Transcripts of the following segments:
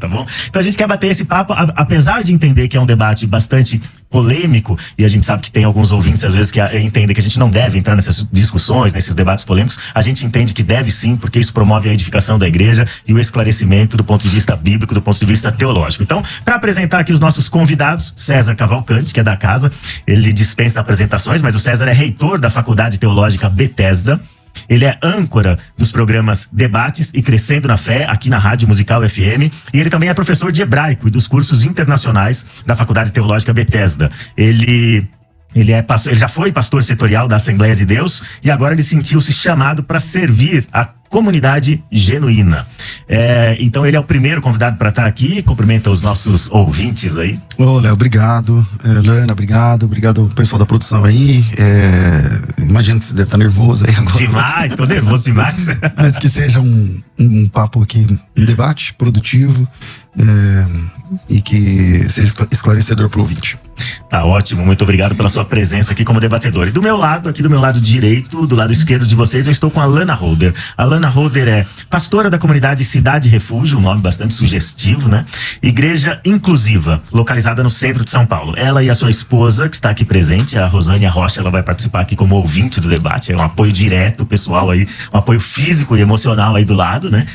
Tá bom? Então a gente quer bater esse papo, apesar de entender que é um debate bastante polêmico, e a gente sabe que tem alguns ouvintes às vezes que entendem que a gente não deve entrar nessas discussões, nesses debates polêmicos. A gente entende que deve sim, porque isso promove a edificação da igreja e o esclarecimento do ponto de vista bíblico, do ponto de vista teológico. Então, para apresentar aqui os nossos convidados, César Cavalcante, que é da casa, ele dispensa apresentações, mas o César é reitor da Faculdade Teológica Bethesda. Ele é âncora dos programas Debates e Crescendo na Fé, aqui na Rádio Musical FM. E ele também é professor de hebraico e dos cursos internacionais da Faculdade Teológica Bethesda. Ele já foi pastor setorial da Assembleia de Deus e agora ele sentiu-se chamado para servir a comunidade genuína. Então ele é o primeiro convidado para estar aqui. Cumprimenta os nossos ouvintes aí. Ô, Léo, obrigado. Lana, obrigado ao pessoal da produção aí. Imagino que você deve estar nervoso aí agora. Demais, tô nervoso demais. Mas que seja um papo aqui, um debate produtivo, e que seja esclarecedor para o ouvinte. Tá ótimo, muito obrigado pela sua presença aqui como debatedor. E do meu lado, aqui do meu lado direito, do lado esquerdo de vocês, eu estou com a Lana Holder. A Lana Holder é pastora da comunidade Cidade Refúgio, um nome bastante sugestivo, né? Igreja inclusiva, localizada no centro de São Paulo. Ela e a sua esposa, que está aqui presente, a Rosânia Rocha, ela vai participar aqui como ouvinte do debate. É um apoio direto, pessoal aí, um apoio físico e emocional aí do lado, né?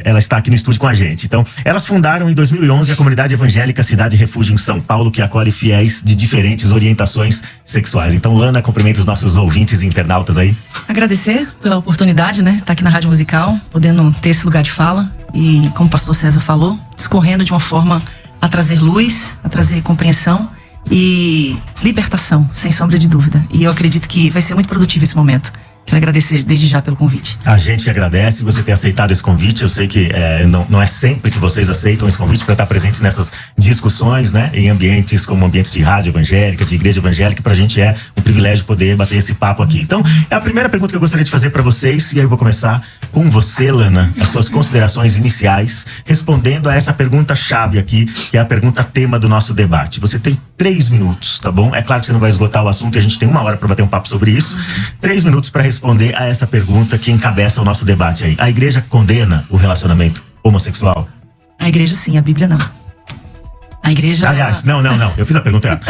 Ela está aqui no estúdio com a gente. Então, elas fundaram em 2011 a comunidade evangélica Cidade Refúgio em São Paulo, que acolhe fiéis de diferentes orientações sexuais. Então, Lana, cumprimenta os nossos ouvintes e internautas aí. Agradecer pela oportunidade, né? Estar aqui na Rádio Musical, podendo ter esse lugar de fala e, como o pastor César falou, discorrendo de uma forma a trazer luz, a trazer compreensão e libertação, sem sombra de dúvida. E eu acredito que vai ser muito produtivo esse momento. Quero agradecer desde já pelo convite. A gente que agradece você ter aceitado esse convite. Eu sei que não é sempre que vocês aceitam esse convite para estar presentes nessas discussões, né? Em ambientes como ambientes de rádio evangélica, de igreja evangélica. Pra gente é um privilégio poder bater esse papo aqui. Então, é a primeira pergunta que eu gostaria de fazer para vocês. E aí eu vou começar com você, Lana. As suas considerações iniciais, respondendo a essa pergunta-chave aqui, que é a pergunta tema do nosso debate. Você tem 3 minutos, tá bom? É claro que você não vai esgotar o assunto e a gente tem 1 hora para bater um papo sobre isso. 3 minutos para responder a essa pergunta que encabeça o nosso debate aí. A igreja condena o relacionamento homossexual? A igreja sim, a Bíblia não. A igreja... Aliás, não. Eu fiz a pergunta errada.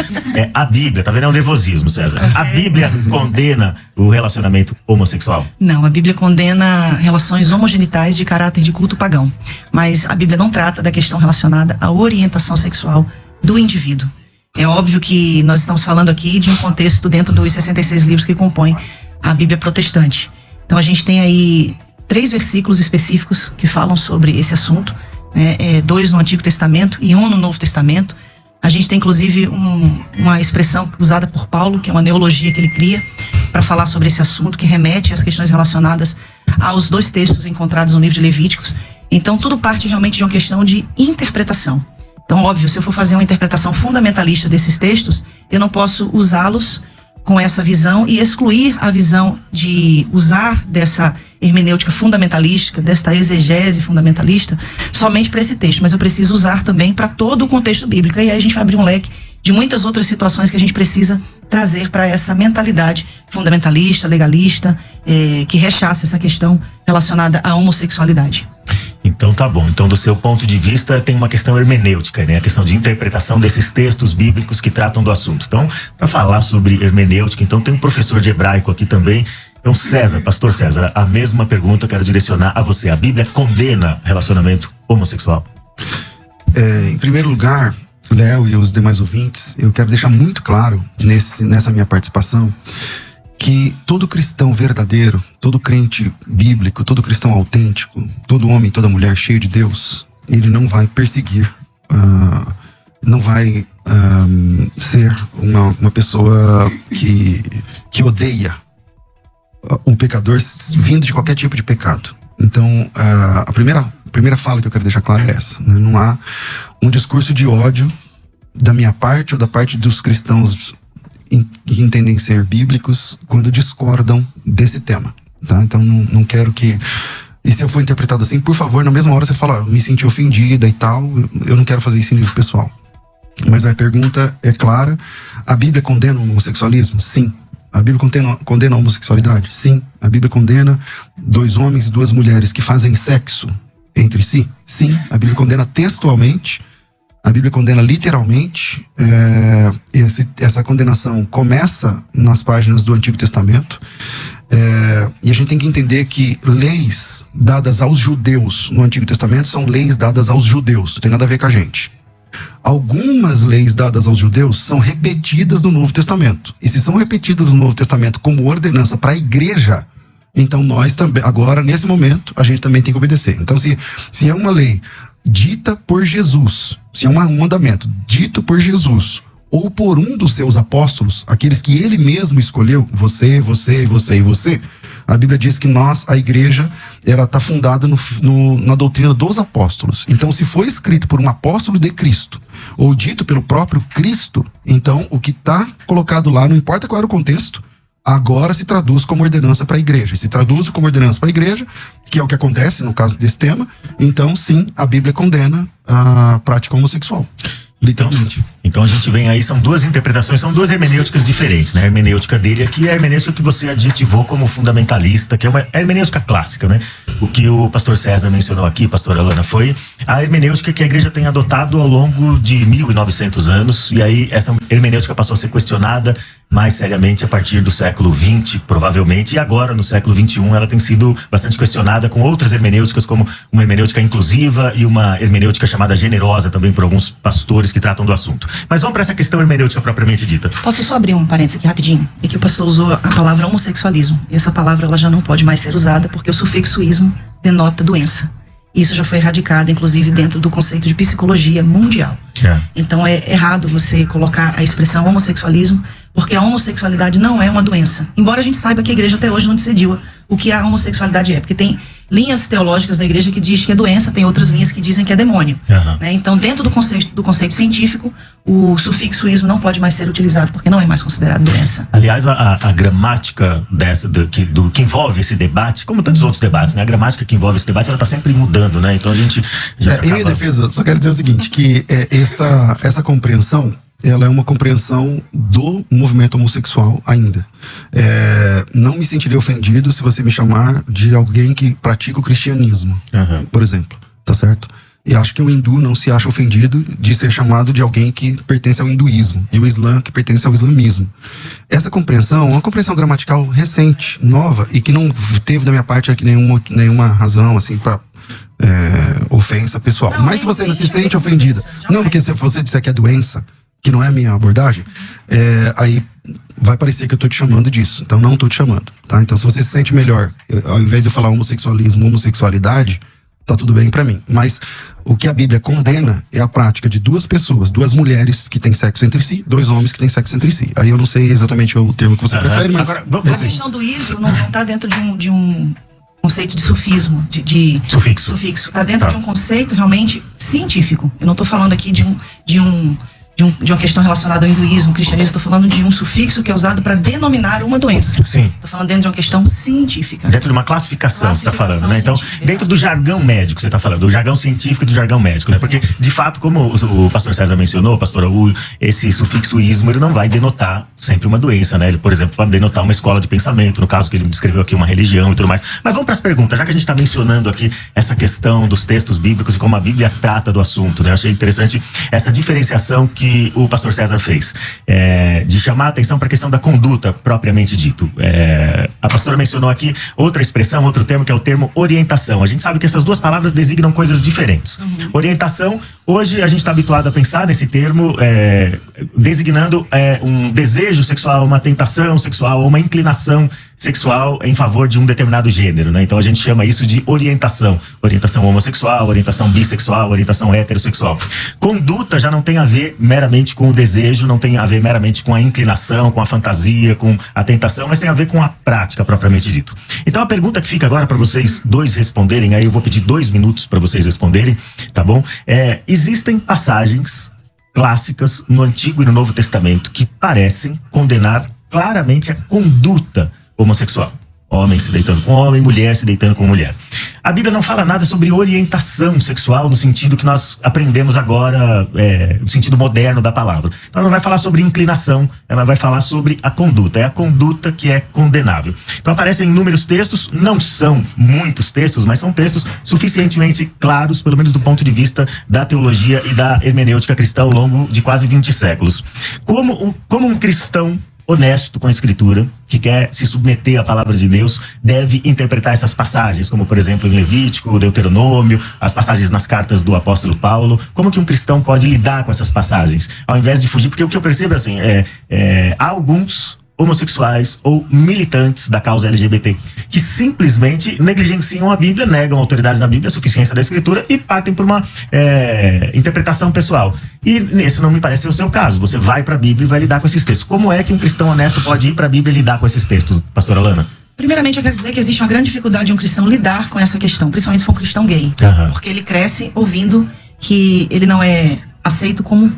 A Bíblia, tá vendo? É um nervosismo, César. A Bíblia condena o relacionamento homossexual? Não, a Bíblia condena relações homogenitais de caráter de culto pagão. Mas a Bíblia não trata da questão relacionada à orientação sexual do indivíduo. É óbvio que nós estamos falando aqui de um contexto dentro dos 66 livros que compõem a Bíblia protestante. Então a gente tem aí 3 versículos específicos que falam sobre esse assunto, né? 2 no Antigo Testamento e 1 no Novo Testamento. A gente tem inclusive uma expressão usada por Paulo, que é uma neologia que ele cria para falar sobre esse assunto, que remete às questões relacionadas aos 2 textos encontrados no livro de Levíticos. Então tudo parte realmente de uma questão de interpretação. Então, óbvio, se eu for fazer uma interpretação fundamentalista desses textos, eu não posso usá-los com essa visão e excluir a visão de usar dessa hermenêutica fundamentalística, desta exegese fundamentalista, somente para esse texto. Mas eu preciso usar também para todo o contexto bíblico. E aí a gente vai abrir um leque de muitas outras situações que a gente precisa trazer para essa mentalidade fundamentalista, legalista, que rechaça essa questão relacionada à homossexualidade. Então tá bom. Então do seu ponto de vista tem uma questão hermenêutica, né? A questão de interpretação desses textos bíblicos que tratam do assunto. Então, para falar sobre hermenêutica, então tem um professor de hebraico aqui também. Então César, pastor César, a mesma pergunta eu quero direcionar a você. A Bíblia condena relacionamento homossexual? Em primeiro lugar, Léo e os demais ouvintes, eu quero deixar muito claro nessa minha participação que todo cristão verdadeiro, todo crente bíblico, todo cristão autêntico, todo homem, toda mulher cheio de Deus, ele não vai perseguir, não vai ser uma pessoa que odeia um pecador vindo de qualquer tipo de pecado. Então, a primeira fala que eu quero deixar clara é essa, né? Não há um discurso de ódio da minha parte ou da parte dos cristãos que entendem ser bíblicos quando discordam desse tema, tá? Então, não quero que... E se eu for interpretado assim, por favor, na mesma hora você fala, me senti ofendida e tal, eu não quero fazer isso em nível pessoal. Mas a pergunta é clara: a Bíblia condena o homossexualismo? Sim. A Bíblia condena a homossexualidade? Sim. A Bíblia condena 2 homens e 2 mulheres que fazem sexo entre si? Sim. A Bíblia condena textualmente. A Bíblia condena literalmente. Essa condenação começa nas páginas do Antigo Testamento. E a gente tem que entender que leis dadas aos judeus no Antigo Testamento são leis dadas aos judeus, não tem nada a ver com a gente. Algumas leis dadas aos judeus são repetidas no Novo Testamento. E se são repetidas no Novo Testamento como ordenança para a igreja, então nós também, agora, nesse momento, a gente também tem que obedecer. Então, se é uma lei dita por Jesus, se é um mandamento dito por Jesus, ou por um dos seus apóstolos, aqueles que ele mesmo escolheu, você, você, você e você, a Bíblia diz que a igreja, ela está fundada na doutrina dos apóstolos. Então, se foi escrito por um apóstolo de Cristo, ou dito pelo próprio Cristo, então o que está colocado lá, não importa qual era o contexto, agora se traduz como ordenança para a igreja. Se traduz como ordenança para a igreja, que é o que acontece no caso desse tema, então sim, a Bíblia condena a prática homossexual. Literalmente. Então a gente vem aí, são 2 interpretações, são 2 hermenêuticas diferentes, né? A hermenêutica dele aqui é a hermenêutica que você adjetivou como fundamentalista, que é uma hermenêutica clássica, né? O que o pastor César mencionou aqui, pastora Alana, foi a hermenêutica que a igreja tem adotado ao longo de 1900 anos, e aí essa hermenêutica passou a ser questionada mais seriamente a partir do século XX, provavelmente, e agora no século XXI ela tem sido bastante questionada com outras hermenêuticas, como uma hermenêutica inclusiva e uma hermenêutica chamada generosa também por alguns pastores que tratam do assunto. Mas vamos para essa questão hermenêutica propriamente dita. Posso só abrir um parênteses aqui rapidinho? É que o pastor usou a palavra homossexualismo, e essa palavra ela já não pode mais ser usada porque o sufixo ismo denota doença. Isso já foi erradicado, inclusive, dentro do conceito de psicologia mundial. Então é errado você colocar a expressão homossexualismo, porque a homossexualidade não é uma doença. Embora a gente saiba que a igreja até hoje não decidiu o que a homossexualidade é, porque tem linhas teológicas da igreja que dizem que é doença, tem outras linhas que dizem que é demônio. Né? Então, dentro do conceito científico, o sufixo ismo não pode mais ser utilizado, porque não é mais considerado doença. Aliás, a gramática que envolve esse debate, como tantos outros debates, né? A gramática que envolve esse debate, ela está sempre mudando, né? Então a gente acaba... Em minha defesa, só quero dizer o seguinte, que essa compreensão, ela é uma compreensão do movimento homossexual ainda. Não me sentiria ofendido se você me chamar de alguém que pratica o cristianismo, por exemplo, tá certo? E acho que o hindu não se acha ofendido de ser chamado de alguém que pertence ao hinduísmo, e o islã que pertence ao islamismo. Essa compreensão é uma compreensão gramatical recente, nova, e que não teve da minha parte aqui nenhuma razão assim para ofensa pessoal. Mas se você não se sente ofendida, não, porque se você disser que é doença, que não é a minha abordagem, aí vai parecer que eu tô te chamando disso. Então não tô te chamando, tá? Então se você se sente melhor, ao invés de eu falar homossexualismo, homossexualidade, tá tudo bem pra mim. Mas o que a Bíblia condena é a prática de 2 pessoas, 2 mulheres que têm sexo entre si, 2 homens que têm sexo entre si. Aí eu não sei exatamente o termo que você prefere, mas... Agora, a questão do ismo não tá dentro de um conceito de sufismo, de sufixo. Tá dentro de um conceito realmente científico. Eu não tô falando aqui de uma questão relacionada ao hinduísmo, cristianismo. Estou falando de um sufixo que é usado para denominar uma doença. Sim. Estou falando dentro de uma questão científica. Dentro de uma classificação, você está falando, né? Então, dentro do jargão médico, você está falando, do jargão científico e do jargão médico, né? Porque, de fato, como o pastor César mencionou, pastor Raul, esse sufixo ismo, ele não vai denotar sempre uma doença, né? Ele, por exemplo, pode denotar uma escola de pensamento, no caso que ele descreveu aqui, uma religião e tudo mais. Mas vamos para as perguntas, já que a gente está mencionando aqui essa questão dos textos bíblicos e como a Bíblia trata do assunto, né? Eu achei interessante essa diferenciação que o pastor César fez, de chamar a atenção para a questão da conduta, propriamente dito. A pastora mencionou aqui outra expressão, outro termo, que é o termo orientação. A gente sabe que essas 2 palavras designam coisas diferentes. Orientação, hoje a gente está habituado a pensar nesse termo designando um desejo sexual, uma tentação sexual, uma inclinação sexual em favor de um determinado gênero, né? Então a gente chama isso de orientação. Orientação homossexual, orientação bissexual, orientação heterossexual. Conduta já não tem a ver meramente com o desejo, não tem a ver meramente com a inclinação, com a fantasia, com a tentação, mas tem a ver com a prática propriamente dito. Então a pergunta que fica agora para vocês dois responderem, aí eu vou pedir 2 minutos para vocês responderem, tá bom? Existem passagens clássicas no Antigo e no Novo Testamento que parecem condenar claramente a conduta homossexual. Homem se deitando com homem, mulher se deitando com mulher. A Bíblia não fala nada sobre orientação sexual no sentido que nós aprendemos agora, no sentido moderno da palavra. Então ela não vai falar sobre inclinação, ela vai falar sobre a conduta. É a conduta que é condenável. Então aparecem inúmeros textos, não são muitos textos, mas são textos suficientemente claros, pelo menos do ponto de vista da teologia e da hermenêutica cristã ao longo de quase 20 séculos. Como um cristão honesto com a Escritura, que quer se submeter à palavra de Deus, deve interpretar essas passagens, como por exemplo em Levítico, Deuteronômio, as passagens nas cartas do apóstolo Paulo. Como que um cristão pode lidar com essas passagens, ao invés de fugir? Porque o que eu percebo assim, há alguns homossexuais ou militantes da causa LGBT que simplesmente negligenciam a Bíblia, negam a autoridade da Bíblia, a suficiência da Escritura e partem por uma interpretação pessoal. E esse não me parece ser o seu caso. Você vai para a Bíblia e vai lidar com esses textos. Como é que um cristão honesto pode ir para a Bíblia e lidar com esses textos, pastora Lana? Primeiramente, eu quero dizer que existe uma grande dificuldade de um cristão lidar com essa questão, principalmente se for um cristão gay. Porque ele cresce ouvindo que ele não é aceito como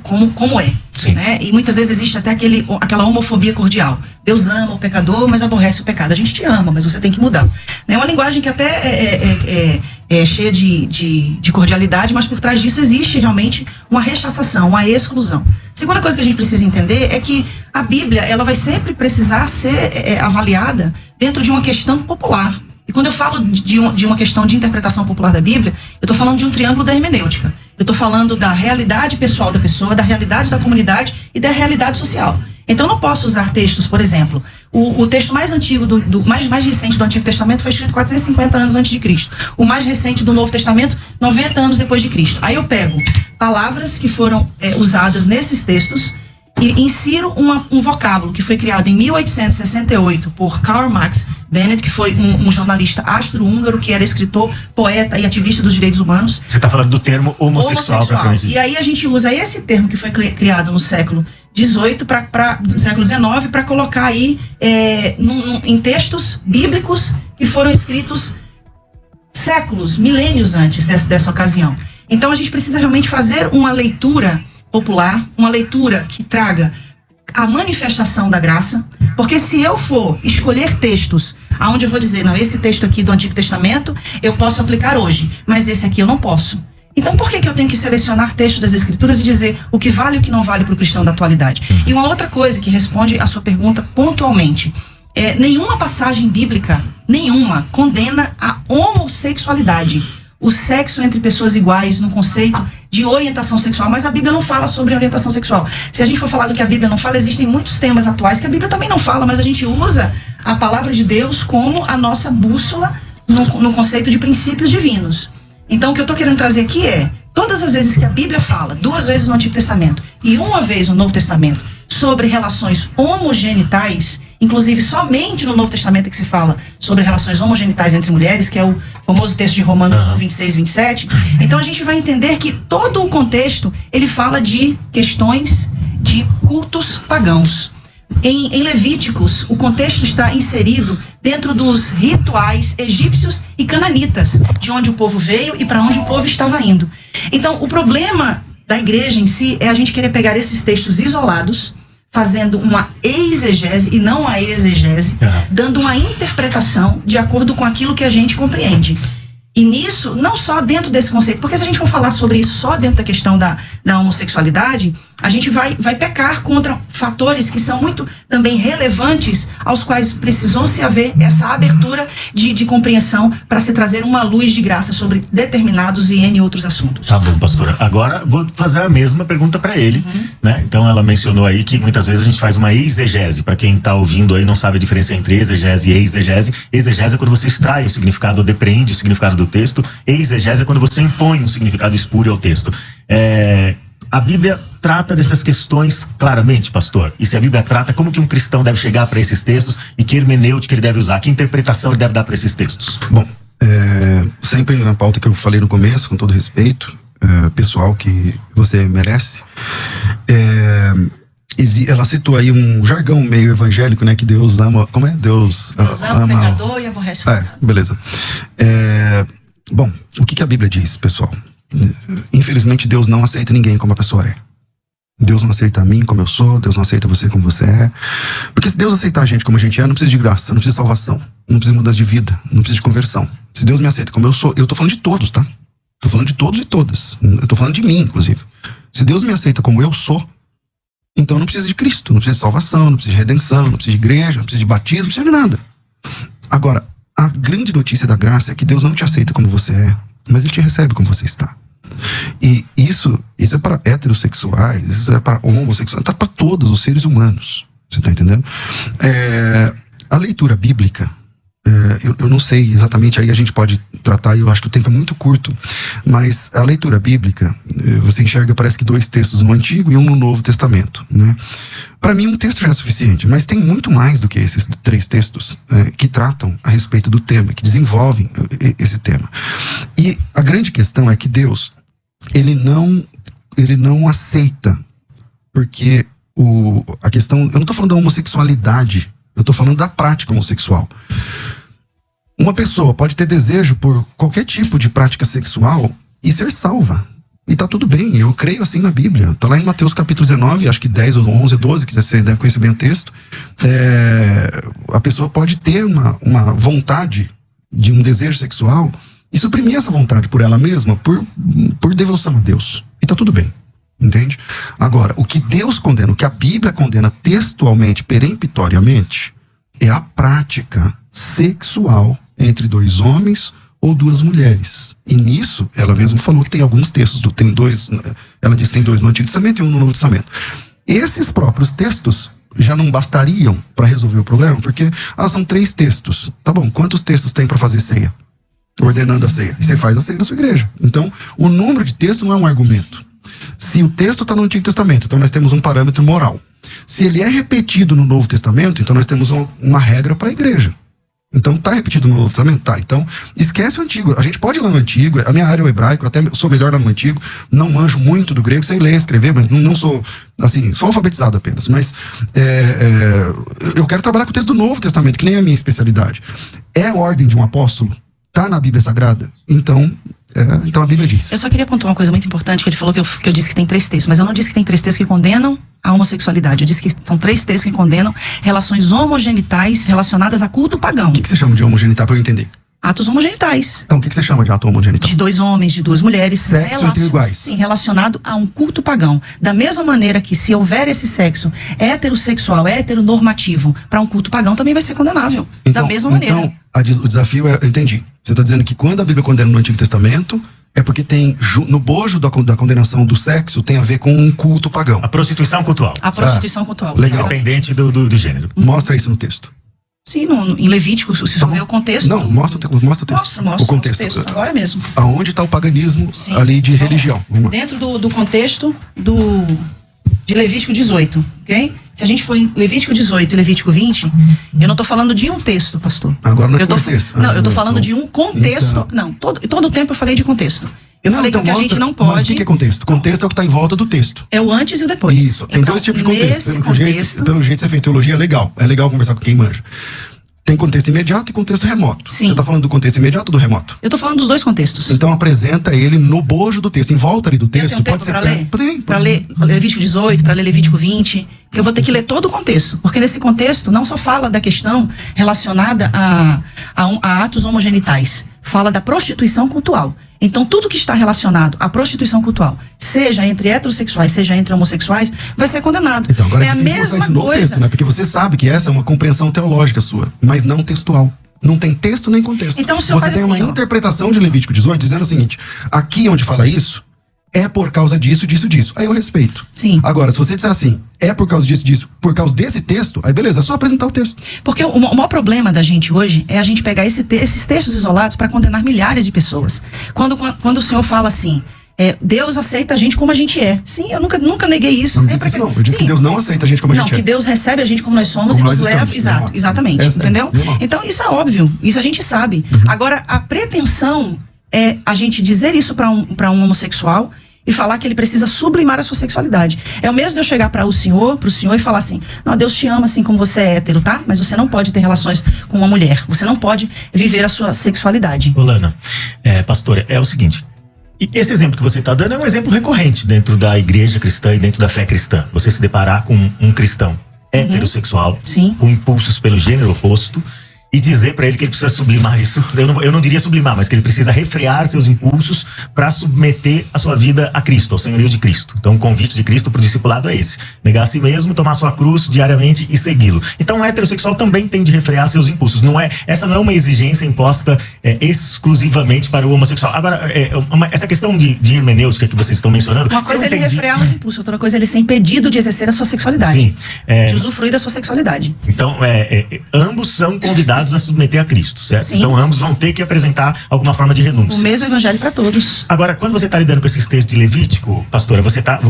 é. Né? E muitas vezes existe até aquela homofobia cordial. Deus ama o pecador, mas aborrece o pecado. A gente te ama, mas você tem que mudar. É uma linguagem que até é cheia de cordialidade, mas por trás disso existe realmente uma rechaçação, uma exclusão. Segunda coisa que a gente precisa entender é que a Bíblia ela vai sempre precisar ser avaliada dentro de uma questão popular. E quando eu falo de uma questão de interpretação popular da Bíblia, eu estou falando de um triângulo da hermenêutica. Eu estou falando da realidade pessoal da pessoa, da realidade da comunidade e da realidade social. Então eu não posso usar textos, por exemplo, o texto mais antigo, mais recente do Antigo Testamento foi escrito 450 anos antes de Cristo. O mais recente do Novo Testamento, 90 anos depois de Cristo. Aí eu pego palavras que foram usadas nesses textos e insiro um vocábulo que foi criado em 1868 por Karl Marx Bennett, que foi um jornalista astro-húngaro, que era escritor, poeta e ativista dos direitos humanos. Você está falando do termo homossexual. E aí a gente usa esse termo que foi criado no século XVIII no século XIX para colocar aí em textos bíblicos que foram escritos séculos, milênios antes dessa ocasião. Então a gente precisa realmente fazer uma leitura popular, uma leitura que traga a manifestação da graça, porque se eu for escolher textos aonde eu vou dizer, não, esse texto aqui do Antigo Testamento eu posso aplicar hoje, mas esse aqui eu não posso. Então por que eu tenho que selecionar textos das Escrituras e dizer o que vale e o que não vale para o cristão da atualidade? E uma outra coisa que responde a sua pergunta pontualmente, nenhuma passagem bíblica, nenhuma, condena a homossexualidade, o sexo entre pessoas iguais no conceito de orientação sexual, mas a Bíblia não fala sobre orientação sexual. Se a gente for falar do que a Bíblia não fala, existem muitos temas atuais que a Bíblia também não fala, mas a gente usa a palavra de Deus como a nossa bússola no conceito de princípios divinos. Então o que eu estou querendo trazer aqui todas as vezes que a Bíblia fala, 2 vezes no Antigo Testamento e 1 vez no Novo Testamento, sobre relações homogenitais, inclusive somente no Novo Testamento é que se fala sobre relações homogenitais entre mulheres, que é o famoso texto de Romanos 1, 26 e 27. Então a gente vai entender que todo o contexto, ele fala de questões de cultos pagãos. Em Levíticos, o contexto está inserido dentro dos rituais egípcios e cananitas, de onde o povo veio e para onde o povo estava indo. Então o problema da igreja em si é a gente querer pegar esses textos isolados, fazendo uma exegese e não a exegese, dando uma interpretação de acordo com aquilo que a gente compreende. E nisso, não só dentro desse conceito, porque se a gente for falar sobre isso só dentro da questão da homossexualidade, a gente vai pecar contra fatores que são muito também relevantes, aos quais precisou se haver essa abertura de compreensão para se trazer uma luz de graça sobre determinados e N outros assuntos. Tá bom, pastora. Agora vou fazer a mesma pergunta para ele, né? Então ela mencionou aí que muitas vezes a gente faz uma exegese. Para quem está ouvindo aí não sabe a diferença entre exegese e exegese. Exegese é quando você extrai o significado ou depreende o significado do texto. Exegese é quando você impõe um significado espúrio ao texto. a Bíblia trata dessas questões claramente, pastor? E se a Bíblia trata, como que um cristão deve chegar para esses textos e que hermenêutica ele deve usar? Que interpretação ele deve dar para esses textos? Bom, sempre na pauta que eu falei no começo, com todo respeito, pessoal, que você merece, ela citou aí um jargão meio evangélico, né? Que Deus ama. Como é? Deus ama o pecador e aborrece o pecado. Beleza. Bom, o que a Bíblia diz, pessoal? Infelizmente, Deus não aceita ninguém como a pessoa é. Deus não aceita a mim como eu sou, Deus não aceita você como você é. Porque se Deus aceitar a gente como a gente é, não precisa de graça, não precisa de salvação, não precisa de mudança de vida, não precisa de conversão. Se Deus me aceita como eu sou, eu tô falando de todos, tá? Tô falando de todos e todas. Eu tô falando de mim, inclusive. Se Deus me aceita como eu sou, então não precisa de Cristo, não precisa de salvação, não precisa de redenção, não precisa de igreja, não precisa de batismo, não precisa de nada. Agora, a grande notícia da graça é que Deus não te aceita como você é, mas Ele te recebe como você está. E isso é para heterossexuais, isso é para homossexuais, tá para todos os seres humanos. Você tá entendendo? A leitura bíblica, eu não sei exatamente, aí a gente pode tratar, eu acho que o tempo é muito curto, mas a leitura bíblica, você enxerga, parece que 2 textos no Antigo e um no Novo Testamento, né? Para mim, um texto já é suficiente, mas tem muito mais do que esses 3 textos que tratam a respeito do tema, que desenvolvem esse tema. E a grande questão é que Deus, ele não aceita, porque a questão, eu não estou falando da homossexualidade, eu estou falando da prática homossexual. Uma pessoa pode ter desejo por qualquer tipo de prática sexual e ser salva. E tá tudo bem, eu creio assim na Bíblia. Tá lá em Mateus capítulo 19, acho que 10 ou 11, 12, que você deve conhecer bem o texto. A pessoa pode ter uma vontade de um desejo sexual e suprimir essa vontade por ela mesma, por devoção a Deus. E tá tudo bem, entende? Agora, o que Deus condena, o que a Bíblia condena textualmente, peremptoriamente, é a prática sexual entre 2 homens ou 2 mulheres. E nisso, ela mesma falou que tem alguns textos, ela diz que tem 2 no Antigo Testamento e 1 no Novo Testamento. Esses próprios textos já não bastariam para resolver o problema, porque são 3 textos. Tá bom, quantos textos tem para fazer ceia? Ordenando a ceia. E você faz a ceia na sua igreja. Então, o número de textos não é um argumento. Se o texto está no Antigo Testamento, então nós temos um parâmetro moral. Se ele é repetido no Novo Testamento, então nós temos uma regra para a igreja. Então tá repetido no Novo Testamento? Tá. Então esquece o Antigo. A gente pode ir lá no Antigo, a minha área é o hebraico, eu até sou melhor lá no Antigo, não manjo muito do grego, sei ler, escrever, mas não sou, assim, sou alfabetizado apenas. Mas eu quero trabalhar com o texto do Novo Testamento, que nem é a minha especialidade. É a ordem de um apóstolo? Tá na Bíblia Sagrada? Então a Bíblia diz. Eu só queria pontuar uma coisa muito importante, que ele falou que eu disse que tem 3 textos, mas eu não disse que tem 3 textos que condenam a homossexualidade. Eu disse que são 3 textos que condenam relações homogenitais relacionadas a culto pagão. O que você chama de homogenital, para eu entender? Atos homogenitais. Então, o que você chama de ato homogenital? De 2 homens, de 2 mulheres. Sexo entre iguais. Sim, relacionado a um culto pagão. Da mesma maneira que se houver esse sexo heterossexual, heteronormativo, para um culto pagão, também vai ser condenável. Então, da mesma maneira. Então, o desafio eu entendi. Você está dizendo que quando a Bíblia condena no Antigo Testamento, é porque tem, no bojo da condenação do sexo, tem a ver com um culto pagão. A prostituição cultural. A prostituição cultural. Legal. Independente do gênero. Mostra isso no texto. Sim, em Levítico, se você ver o contexto. Não, mostra o texto. Mostra o contexto. Agora mesmo. Aonde está o paganismo ali de religião? Dentro do contexto de Levítico 18, ok? Se a gente for em Levítico 18 e Levítico 20, eu não estou falando de um texto, pastor. Agora não é contexto. Não, eu estou falando de um contexto. Então. Não, todo o tempo eu falei de contexto. Eu falei que a gente não pode. Mas o que é contexto? Contexto é o que está em volta do texto. É o antes e o depois. Isso. Tem 2 tipos de contexto. Pelo jeito você fez teologia, é legal. É legal conversar com quem manja. Tem contexto imediato e contexto remoto. Sim. Você está falando do contexto imediato ou do remoto? Eu estou falando dos 2 contextos. Então apresenta ele no bojo do texto, em volta ali do texto. Pode ser para ler Levítico 18, para ler Levítico 20, que eu vou ter que ler todo o contexto, porque nesse contexto não só fala da questão relacionada a atos homogenitais, fala da prostituição cultural. Então tudo que está relacionado à prostituição cultural, seja entre heterossexuais, seja entre homossexuais, vai ser condenado. Então agora é a mesma coisa, texto, né? Porque você sabe que essa é uma compreensão teológica sua, mas não textual. Não tem texto nem contexto. Então, você tem uma interpretação de Levítico 18 dizendo o seguinte: aqui onde fala isso, é por causa disso, disso, disso. Aí eu respeito. Sim. Agora, se você disser assim, é por causa disso, disso, por causa desse texto, aí beleza, é só apresentar o texto. Porque o maior problema da gente hoje é a gente pegar esses textos isolados para condenar milhares de pessoas. Quando o senhor fala assim, Deus aceita a gente como a gente é. Sim, eu nunca neguei isso. Não, Sempre... eu disse que Deus não aceita a gente como a gente é. Não, que Deus recebe a gente como nós somos como e nos leva. Estamos. Exatamente. Entendeu? Então isso é óbvio. Isso a gente sabe. Agora, a pretensão é a gente dizer isso para um homossexual e falar que ele precisa sublimar a sua sexualidade. É o mesmo de eu chegar pro senhor e falar assim: não, Deus te ama assim como você é hétero, tá? Mas você não pode ter relações com uma mulher. Você não pode viver a sua sexualidade. Lana, pastora, é o seguinte. E esse exemplo que você está dando é um exemplo recorrente dentro da igreja cristã e dentro da fé cristã. Você se deparar com um cristão heterossexual, com impulsos pelo gênero oposto, e dizer para ele que ele precisa sublimar isso. Eu não diria sublimar, mas que ele precisa refrear seus impulsos para submeter a sua vida a Cristo, ao senhorio de Cristo. Então o convite de Cristo para o discipulado é esse: negar a si mesmo, tomar sua cruz diariamente e segui-lo. Então o heterossexual também tem de refrear seus impulsos. Essa não é uma exigência imposta exclusivamente para o homossexual. Agora, essa questão de hermenêutica que vocês estão mencionando... Uma coisa é ele refrear os impulsos, outra coisa é ele ser impedido de exercer a sua sexualidade. Sim. De usufruir da sua sexualidade. Então, ambos são convidados a submeter a Cristo, certo? Sim. Então ambos vão ter que apresentar alguma forma de renúncia. O mesmo evangelho para todos. Agora, quando você está lidando com esses textos de Levítico, pastora,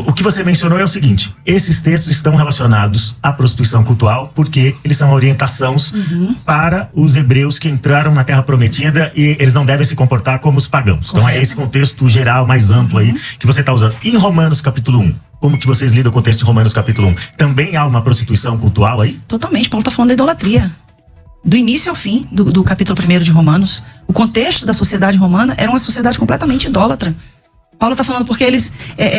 o que você mencionou é o seguinte: esses textos estão relacionados à prostituição cultual porque eles são orientações para os hebreus que entraram na Terra Prometida e eles não devem se comportar como os pagãos. Correto. Então é esse contexto geral, mais amplo aí, que você está usando. Em Romanos capítulo 1, como que vocês lidam com o texto de Romanos capítulo 1? Também há uma prostituição cultural aí? Totalmente. Paulo está falando da idolatria. Do início ao fim do capítulo 1 de Romanos. O contexto da sociedade romana era uma sociedade completamente idólatra. Paulo está falando porque eles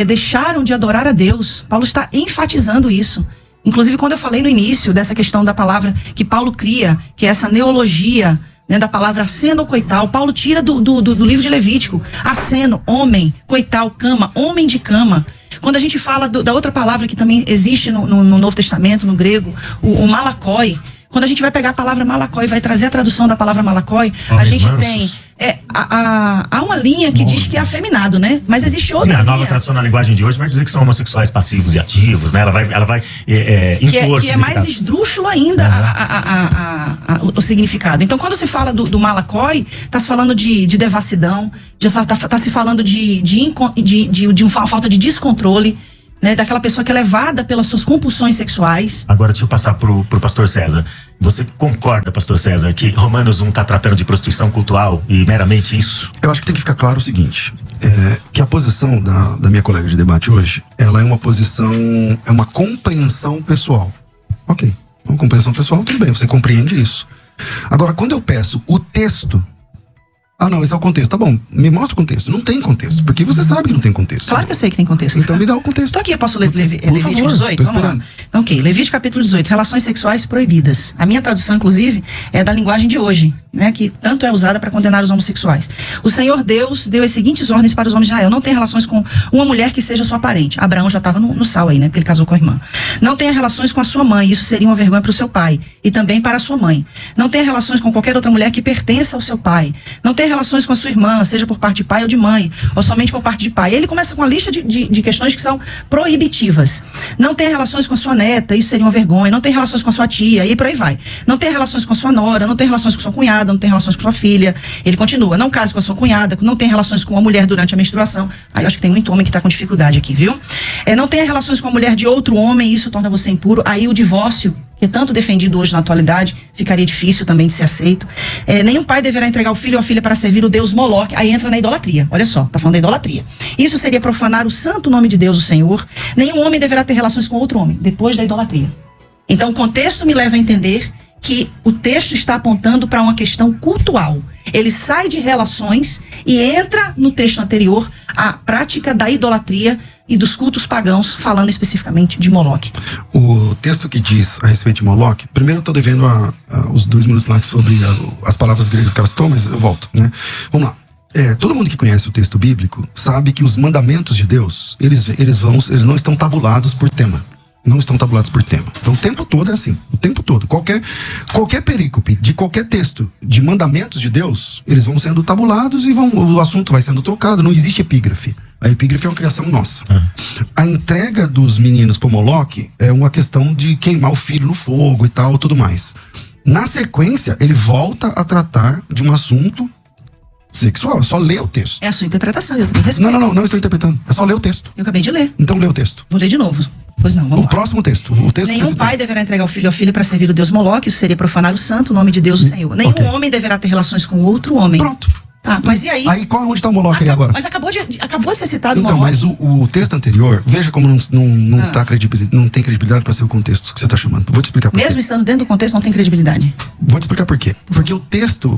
deixaram de adorar a Deus. Paulo está enfatizando isso. Inclusive, quando eu falei no início dessa questão da palavra que Paulo cria, que é essa neologia, né, da palavra aceno ou coital, Paulo tira do livro de Levítico. Aceno, homem, coital, cama, homem de cama. Quando a gente fala da outra palavra que também existe no Novo Testamento, no grego, o malakoi. Quando a gente vai pegar a palavra malakoi e vai trazer a tradução da palavra malakoi, a gente tem... há uma linha que diz que é afeminado, né? Mas existe outra linha. A nova tradução na linguagem de hoje vai dizer que são homossexuais passivos e ativos, né? Ela vai impor que é mais esdrúxulo ainda o significado. Então, quando se fala do malakoi, está se falando de devassidão, está se falando de uma falta de descontrole, né, daquela pessoa que é levada pelas suas compulsões sexuais. Agora deixa eu passar pro pastor César. Você concorda, pastor César, que Romanos 1 está tratando de prostituição cultural e meramente isso? Eu acho que tem que ficar claro o seguinte, que a posição da minha colega de debate hoje, ela é uma posição, é uma compreensão pessoal. Ok, uma compreensão pessoal, tudo bem, você compreende isso. Agora, quando eu peço o texto, não, esse é o contexto. Tá bom, me mostra o contexto. Não tem contexto, porque você sabe que não tem contexto. Claro que eu sei que tem contexto. Então me dá o contexto. Então aqui, eu posso ler Levítico 18? Tô esperando. Então, ok, Levítico capítulo 18, relações sexuais proibidas. A minha tradução, inclusive, é da linguagem de hoje, né, que tanto é usada para condenar os homossexuais. O Senhor Deus deu as seguintes ordens para os homens de Israel: não tenha relações com uma mulher que seja sua parente. Abraão já estava no sal aí, né, porque ele casou com a irmã. Não tenha relações com a sua mãe, isso seria uma vergonha para o seu pai e também para a sua mãe. Não tenha relações com qualquer outra mulher que pertença ao seu pai. Não tenha relações com a sua irmã, seja por parte de pai ou de mãe, ou somente por parte de pai. E ele começa com uma lista de questões que são proibitivas. Não tenha relações com a sua neta, isso seria uma vergonha. Não tenha relações com a sua tia, e por aí vai. Não tenha relações com a sua nora, não tenha relações com a sua cunhada, não tenha relações com sua filha. Ele continua: não case com a sua cunhada, não tenha relações com uma mulher durante a menstruação. Aí eu acho que tem muito homem que está com dificuldade aqui, viu? Não tenha relações com a mulher de outro homem, isso torna você impuro. Aí o divórcio, que é tanto defendido hoje na atualidade, ficaria difícil também de ser aceito. Nenhum pai deverá entregar o filho ou a filha para servir o deus Moloque. Aí entra na idolatria. Olha só, tá falando da idolatria. Isso seria profanar o santo nome de Deus, o Senhor. Nenhum homem deverá ter relações com outro homem, depois da idolatria. Então o contexto me leva a entender que o texto está apontando para uma questão cultual. Ele sai de relações e entra no texto anterior a prática da idolatria e dos cultos pagãos, falando especificamente de Moloque. O texto que diz a respeito de Moloque, primeiro eu estou devendo os 2 minutos lá sobre as palavras gregas que elas citou, mas eu volto, né? Vamos lá. Todo mundo que conhece o texto bíblico sabe que os mandamentos de Deus, eles não estão tabulados por tema. Não estão tabulados por tema. Então o tempo todo é assim. O tempo todo. Qualquer perícope de qualquer texto de mandamentos de Deus, eles vão sendo tabulados e o assunto vai sendo trocado. Não existe epígrafe. A epígrafe é uma criação nossa. A entrega dos meninos para Moloque é uma questão de queimar o filho no fogo e tal, tudo mais. Na sequência, ele volta a tratar de um assunto sexual, é só ler o texto. É a sua interpretação, eu também respeito. Não estou interpretando. É só ler o texto. Eu acabei de ler. Então lê o texto. Vou ler de novo. Pois não, vamos O lá. próximo texto. O texto que Nenhum você pai citou. deverá entregar o filho ao filho para servir o Deus Moloque, isso seria profanar o santo, o nome de Deus o Senhor. Nenhum ok. homem deverá ter relações com outro homem. Pronto. Tá, mas e aí? Aí onde está o Moloque aí agora? Mas acabou de ser citado o Então, Moloque. mas o texto anterior, veja como não tem credibilidade para ser o contexto que você está chamando. Vou te explicar por quê. Mesmo estando dentro do contexto, não tem credibilidade. Vou te explicar por quê. Porque o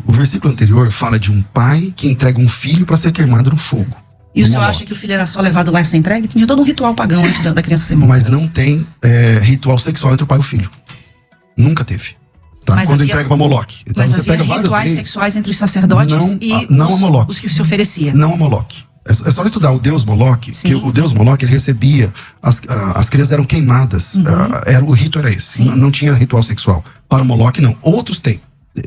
versículo anterior fala de um pai que entrega um filho para ser queimado no fogo. E o No senhor Moloque. acha que o filho era só levado lá e ser entregue? Tinha todo um ritual pagão antes da criança ser morta. Mas não tem ritual sexual entre o pai e o filho. Nunca teve. Tá? Mas Quando havia- entrega para Moloque. Então Mas você havia pega vários rituais reis. sexuais entre os sacerdotes e não a Moloque. os que se oferecia. Não a Moloque. É só estudar o deus Moloque, Sim. que o deus Moloque ele recebia, as crianças eram queimadas, o rito era esse, Sim. não tinha ritual sexual. Para Moloque não, outros têm.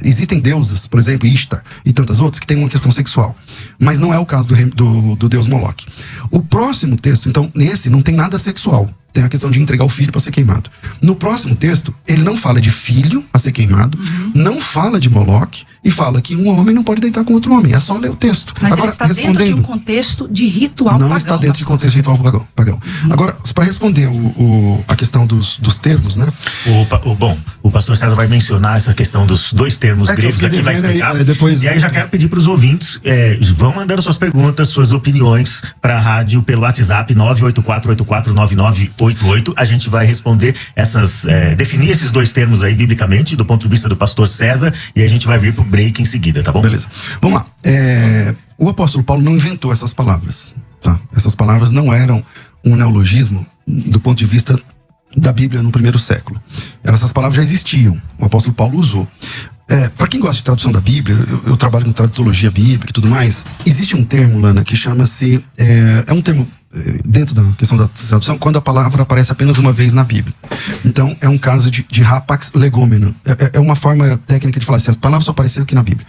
Existem deusas, por exemplo, Ishtar e tantas outras, que têm uma questão sexual. Mas não é o caso do deus Moloque. O próximo texto, então, nesse não tem nada sexual. Tem a questão de entregar o filho para ser queimado. No próximo texto, ele não fala de filho a ser queimado, não fala de Moloque, e fala que um homem não pode deitar com outro homem. É só ler o texto. Mas Agora, ele está dentro de um contexto de ritual não pagão. está dentro de pastor. contexto de ritual pagão. Agora, para responder a questão dos termos, né? O pastor César vai mencionar essa questão dos dois termos É que eu gregos fiquei aqui, vai devendo aí, explicar. depois- E aí já quero pedir para os ouvintes, vão mandando suas perguntas, suas opiniões para a rádio pelo WhatsApp 984849988. A gente vai responder definir esses dois termos aí biblicamente, do ponto de vista do pastor César, e a gente vai vir pro break em seguida, tá bom? Beleza. Vamos lá. O apóstolo Paulo não inventou essas palavras. Tá? Essas palavras não eram um neologismo do ponto de vista da Bíblia no primeiro século. Essas palavras já existiam. O apóstolo Paulo usou. Para quem gosta de tradução da Bíblia, eu trabalho com tradutologia bíblica e tudo mais. Existe um termo, Lana, que chama-se... É um termo dentro da questão da tradução, quando a palavra aparece apenas uma vez na Bíblia. Então, é um caso de rapax legomena. É uma forma técnica de falar assim, as palavras só apareceram aqui na Bíblia.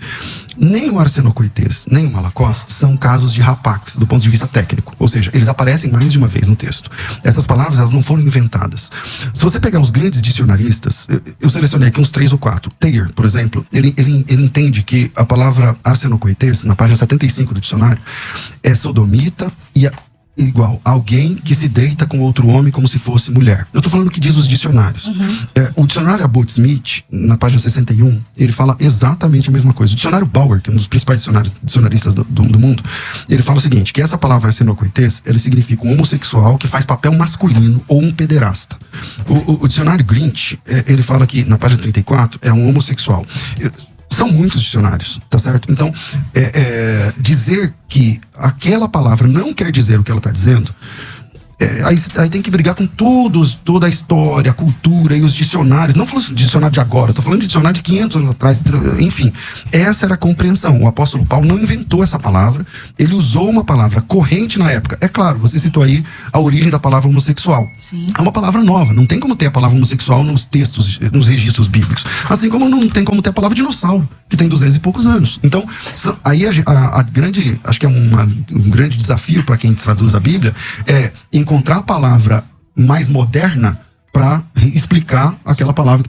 Nem o arsenocoites, nem o malacós são casos de rapax, do ponto de vista técnico. Ou seja, eles aparecem mais de uma vez no texto. Essas palavras, elas não foram inventadas. Se você pegar os grandes dicionaristas, eu selecionei aqui uns 3 ou 4. Thayer, por exemplo, ele entende que a palavra arsenocoites, na página 75 do dicionário, é sodomita e igual alguém que se deita com outro homem como se fosse mulher. Eu tô falando o que diz os dicionários. O dicionário Abbott Smith, na página 61, ele fala exatamente a mesma coisa. O dicionário Bauer, que é um dos principais dicionaristas do mundo, ele fala o seguinte, que essa palavra arsenocoites, ele significa um homossexual que faz papel masculino ou um pederasta. O dicionário Grinch, ele fala que, na página 34, é um homossexual. São muitos dicionários, tá certo? Então, dizer que aquela palavra não quer dizer o que ela está dizendo, aí tem que brigar com toda a história, a cultura e os dicionários. Não falando de dicionário de agora, estou falando de dicionário de 500 anos atrás. Enfim, essa era a compreensão. O apóstolo Paulo não inventou essa palavra, ele usou uma palavra corrente na época. É claro, você citou aí a origem da palavra homossexual. Sim. É uma palavra nova, não tem como ter a palavra homossexual nos textos, nos registros bíblicos. Assim como não tem como ter a palavra dinossauro, que tem 200 e poucos anos. Então, aí acho que é um grande desafio para quem traduz a Bíblia, é encontrar a palavra mais moderna para explicar aquela palavra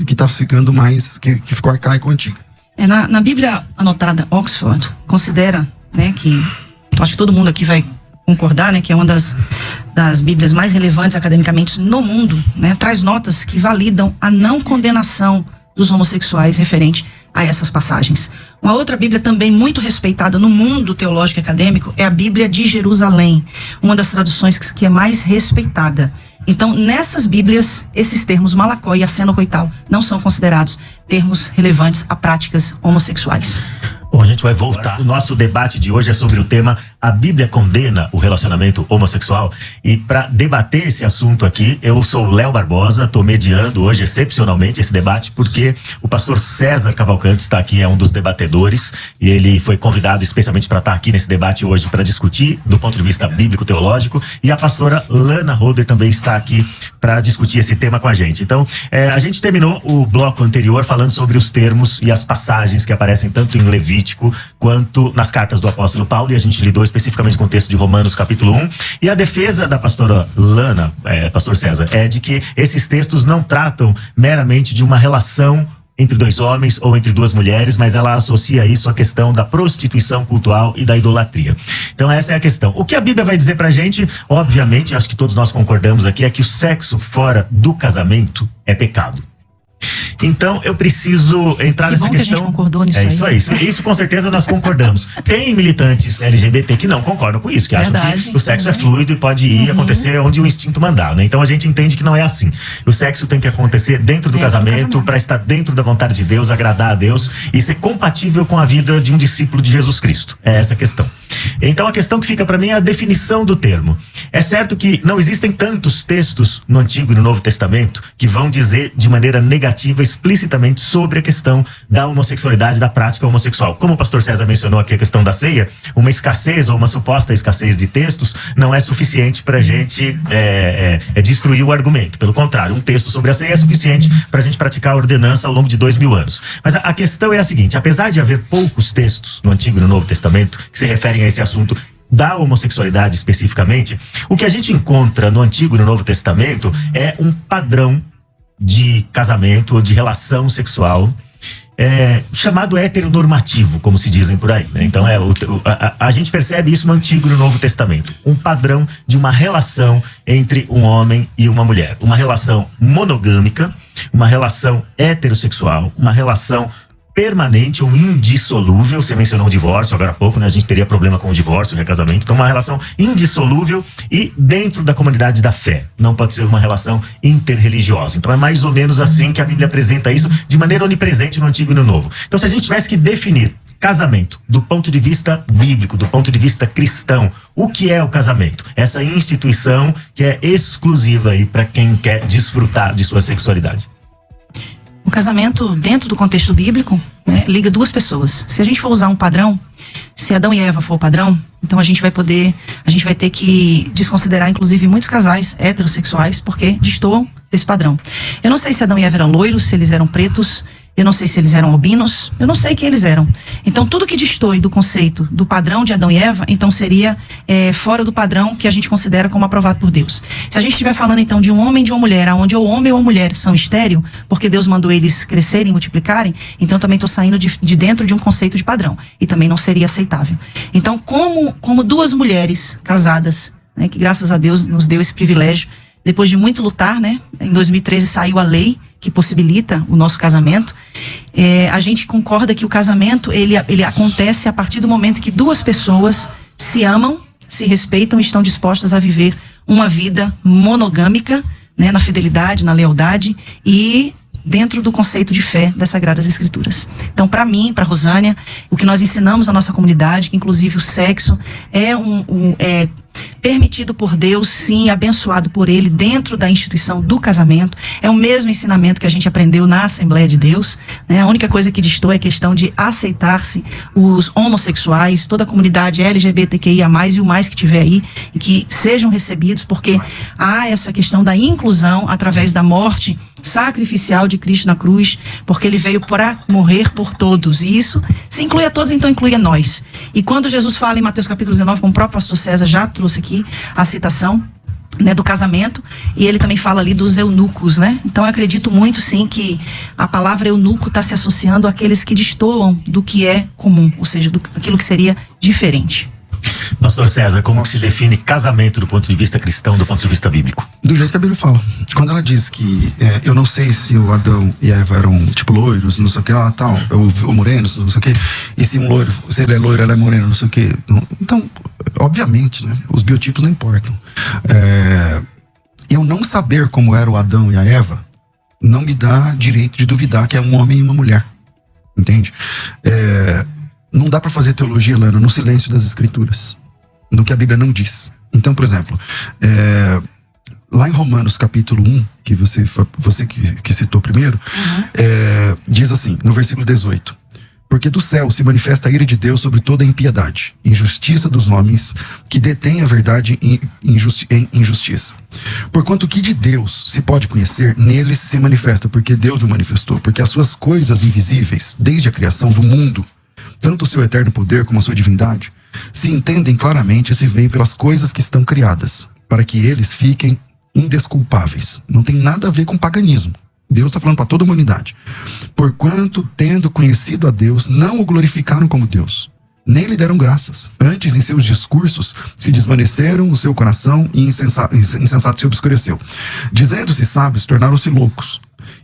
que tá ficando mais, que ficou arcaico ou antiga. Na Bíblia anotada Oxford, considera, né, que eu acho que todo mundo aqui vai concordar, né, que é uma das Bíblias mais relevantes academicamente no mundo, né, traz notas que validam a não condenação dos homossexuais referente a essas passagens. Uma outra Bíblia também muito respeitada no mundo teológico e acadêmico é a Bíblia de Jerusalém, uma das traduções que é mais respeitada. Então, nessas Bíblias, esses termos malacó e arsenocoital não são considerados termos relevantes a práticas homossexuais. Bom, a gente vai voltar. O nosso debate de hoje é sobre o tema A Bíblia condena o relacionamento homossexual? E para debater esse assunto aqui, eu sou o Léo Barbosa, estou mediando hoje excepcionalmente esse debate, porque o pastor César Cavalcante está aqui, é um dos debatedores, e ele foi convidado especialmente para estar aqui nesse debate hoje para discutir do ponto de vista bíblico-teológico, e a pastora Lana Roder também está aqui para discutir esse tema com a gente. Então, a gente terminou o bloco anterior falando sobre os termos e as passagens que aparecem tanto em Levítico quanto nas cartas do apóstolo Paulo, e a gente lidou especificamente com o texto de Romanos capítulo 1, e a defesa da pastora Lana, pastor César, é de que esses textos não tratam meramente de uma relação entre dois homens ou entre duas mulheres, mas ela associa isso à questão da prostituição cultural e da idolatria. Então essa é a questão. O que a Bíblia vai dizer pra gente, obviamente, acho que todos nós concordamos aqui, é que o sexo fora do casamento é pecado. Então eu preciso entrar nessa questão. Que a gente concordou nisso aí. Isso com certeza nós concordamos. Tem militantes LGBT que não concordam com isso, que acham que o sexo é fluido e pode ir acontecer onde o instinto mandar, né? Então a gente entende que não é assim. O sexo tem que acontecer dentro do casamento, para estar dentro da vontade de Deus, agradar a Deus e ser compatível com a vida de um discípulo de Jesus Cristo. É essa a questão. Então a questão que fica para mim é a definição do termo. É certo que não existem tantos textos no Antigo e no Novo Testamento que vão dizer de maneira negativa explicitamente sobre a questão da homossexualidade, da prática homossexual. Como o pastor César mencionou aqui a questão da ceia, uma escassez ou uma suposta escassez de textos não é suficiente para a gente destruir o argumento. Pelo contrário, um texto sobre a ceia é suficiente para a gente praticar a ordenança ao longo de 2000 anos. Mas a questão é a seguinte: apesar de haver poucos textos no Antigo e no Novo Testamento que se referem a esse assunto da homossexualidade especificamente, o que a gente encontra no Antigo e no Novo Testamento é um padrão de casamento ou de relação sexual chamado heteronormativo, como se dizem por aí, né? Então a gente percebe isso no Antigo e no Novo Testamento, um padrão de uma relação entre um homem e uma mulher, uma relação monogâmica, uma relação heterossexual, uma relação permanente ou indissolúvel. Você mencionou o divórcio agora há pouco, né? A gente teria problema com o divórcio, o recasamento. Então uma relação indissolúvel e dentro da comunidade da fé. Não pode ser uma relação interreligiosa. Então é mais ou menos assim que a Bíblia apresenta isso de maneira onipresente no Antigo e no Novo. Então se a gente tivesse que definir casamento do ponto de vista bíblico, do ponto de vista cristão, o que é o casamento? Essa instituição que é exclusiva aí para quem quer desfrutar de sua sexualidade. O casamento, dentro do contexto bíblico, né, liga duas pessoas. Se a gente for usar um padrão, se Adão e Eva for o padrão, então a gente vai ter que desconsiderar, inclusive, muitos casais heterossexuais, porque destoam desse padrão. Eu não sei se Adão e Eva eram loiros, se eles eram pretos, eu não sei se eles eram albinos, eu não sei quem eles eram. Então tudo que destoe do conceito do padrão de Adão e Eva, então seria fora do padrão que a gente considera como aprovado por Deus. Se a gente estiver falando então de um homem e de uma mulher, onde o homem ou a mulher são estéril, porque Deus mandou eles crescerem e multiplicarem, então também estou saindo de dentro de um conceito de padrão, e também não seria aceitável. Então como duas mulheres casadas, né, que graças a Deus nos deu esse privilégio, depois de muito lutar, né, em 2013 saiu a lei que possibilita o nosso casamento, a gente concorda que o casamento ele acontece a partir do momento que duas pessoas se amam, se respeitam e estão dispostas a viver uma vida monogâmica, né, na fidelidade, na lealdade e dentro do conceito de fé das Sagradas Escrituras. Então, para mim, para Rosânia, o que nós ensinamos à nossa comunidade, que inclusive o sexo é permitido por Deus, sim, abençoado por Ele dentro da instituição do casamento. É o mesmo ensinamento que a gente aprendeu na Assembleia de Deus, né? A única coisa que destoa é a questão de aceitar-se os homossexuais, toda a comunidade LGBTQIA+, e o mais que tiver aí, e que sejam recebidos, porque há essa questão da inclusão através da morte sacrificial de Cristo na cruz, porque Ele veio para morrer por todos, e isso se inclui a todos, então inclui a nós. E quando Jesus fala em Mateus capítulo 19, como o próprio pastor César já trouxe aqui a citação, né, do casamento, e ele também fala ali dos eunucos, né? Então eu acredito muito sim que a palavra eunuco está se associando àqueles que destoam do que é comum, ou seja, aquilo que seria diferente. Pastor César, como se define casamento do ponto de vista cristão, do ponto de vista bíblico? Do jeito que a Bíblia fala. Quando ela diz que eu não sei se o Adão e a Eva eram tipo loiros, não sei o que lá, tal, ou morenos, não sei o que, e se um loiro, se ele é loiro, ela é morena, não sei o que. Então, obviamente, né, os biotipos não importam. Eu não saber como era o Adão e a Eva não me dá direito de duvidar que é um homem e uma mulher. Entende? Não dá para fazer teologia, Lana, no silêncio das Escrituras, no que a Bíblia não diz. Então, por exemplo, lá em Romanos capítulo 1, que você que citou primeiro, diz assim, no versículo 18: porque do céu se manifesta a ira de Deus sobre toda a impiedade, injustiça dos homens que detêm a verdade em injustiça. Porquanto o que de Deus se pode conhecer, neles se manifesta, porque Deus o manifestou, porque as suas coisas invisíveis, desde a criação do mundo, tanto o seu eterno poder como a sua divindade, se entendem claramente e se veem pelas coisas que estão criadas, para que eles fiquem indesculpáveis. Não tem nada a ver com paganismo. Deus está falando para toda a humanidade. Porquanto, tendo conhecido a Deus, não o glorificaram como Deus, nem lhe deram graças. Antes, em seus discursos, se desvaneceram o seu coração e insensato se obscureceu. Dizendo-se sábios, tornaram-se loucos.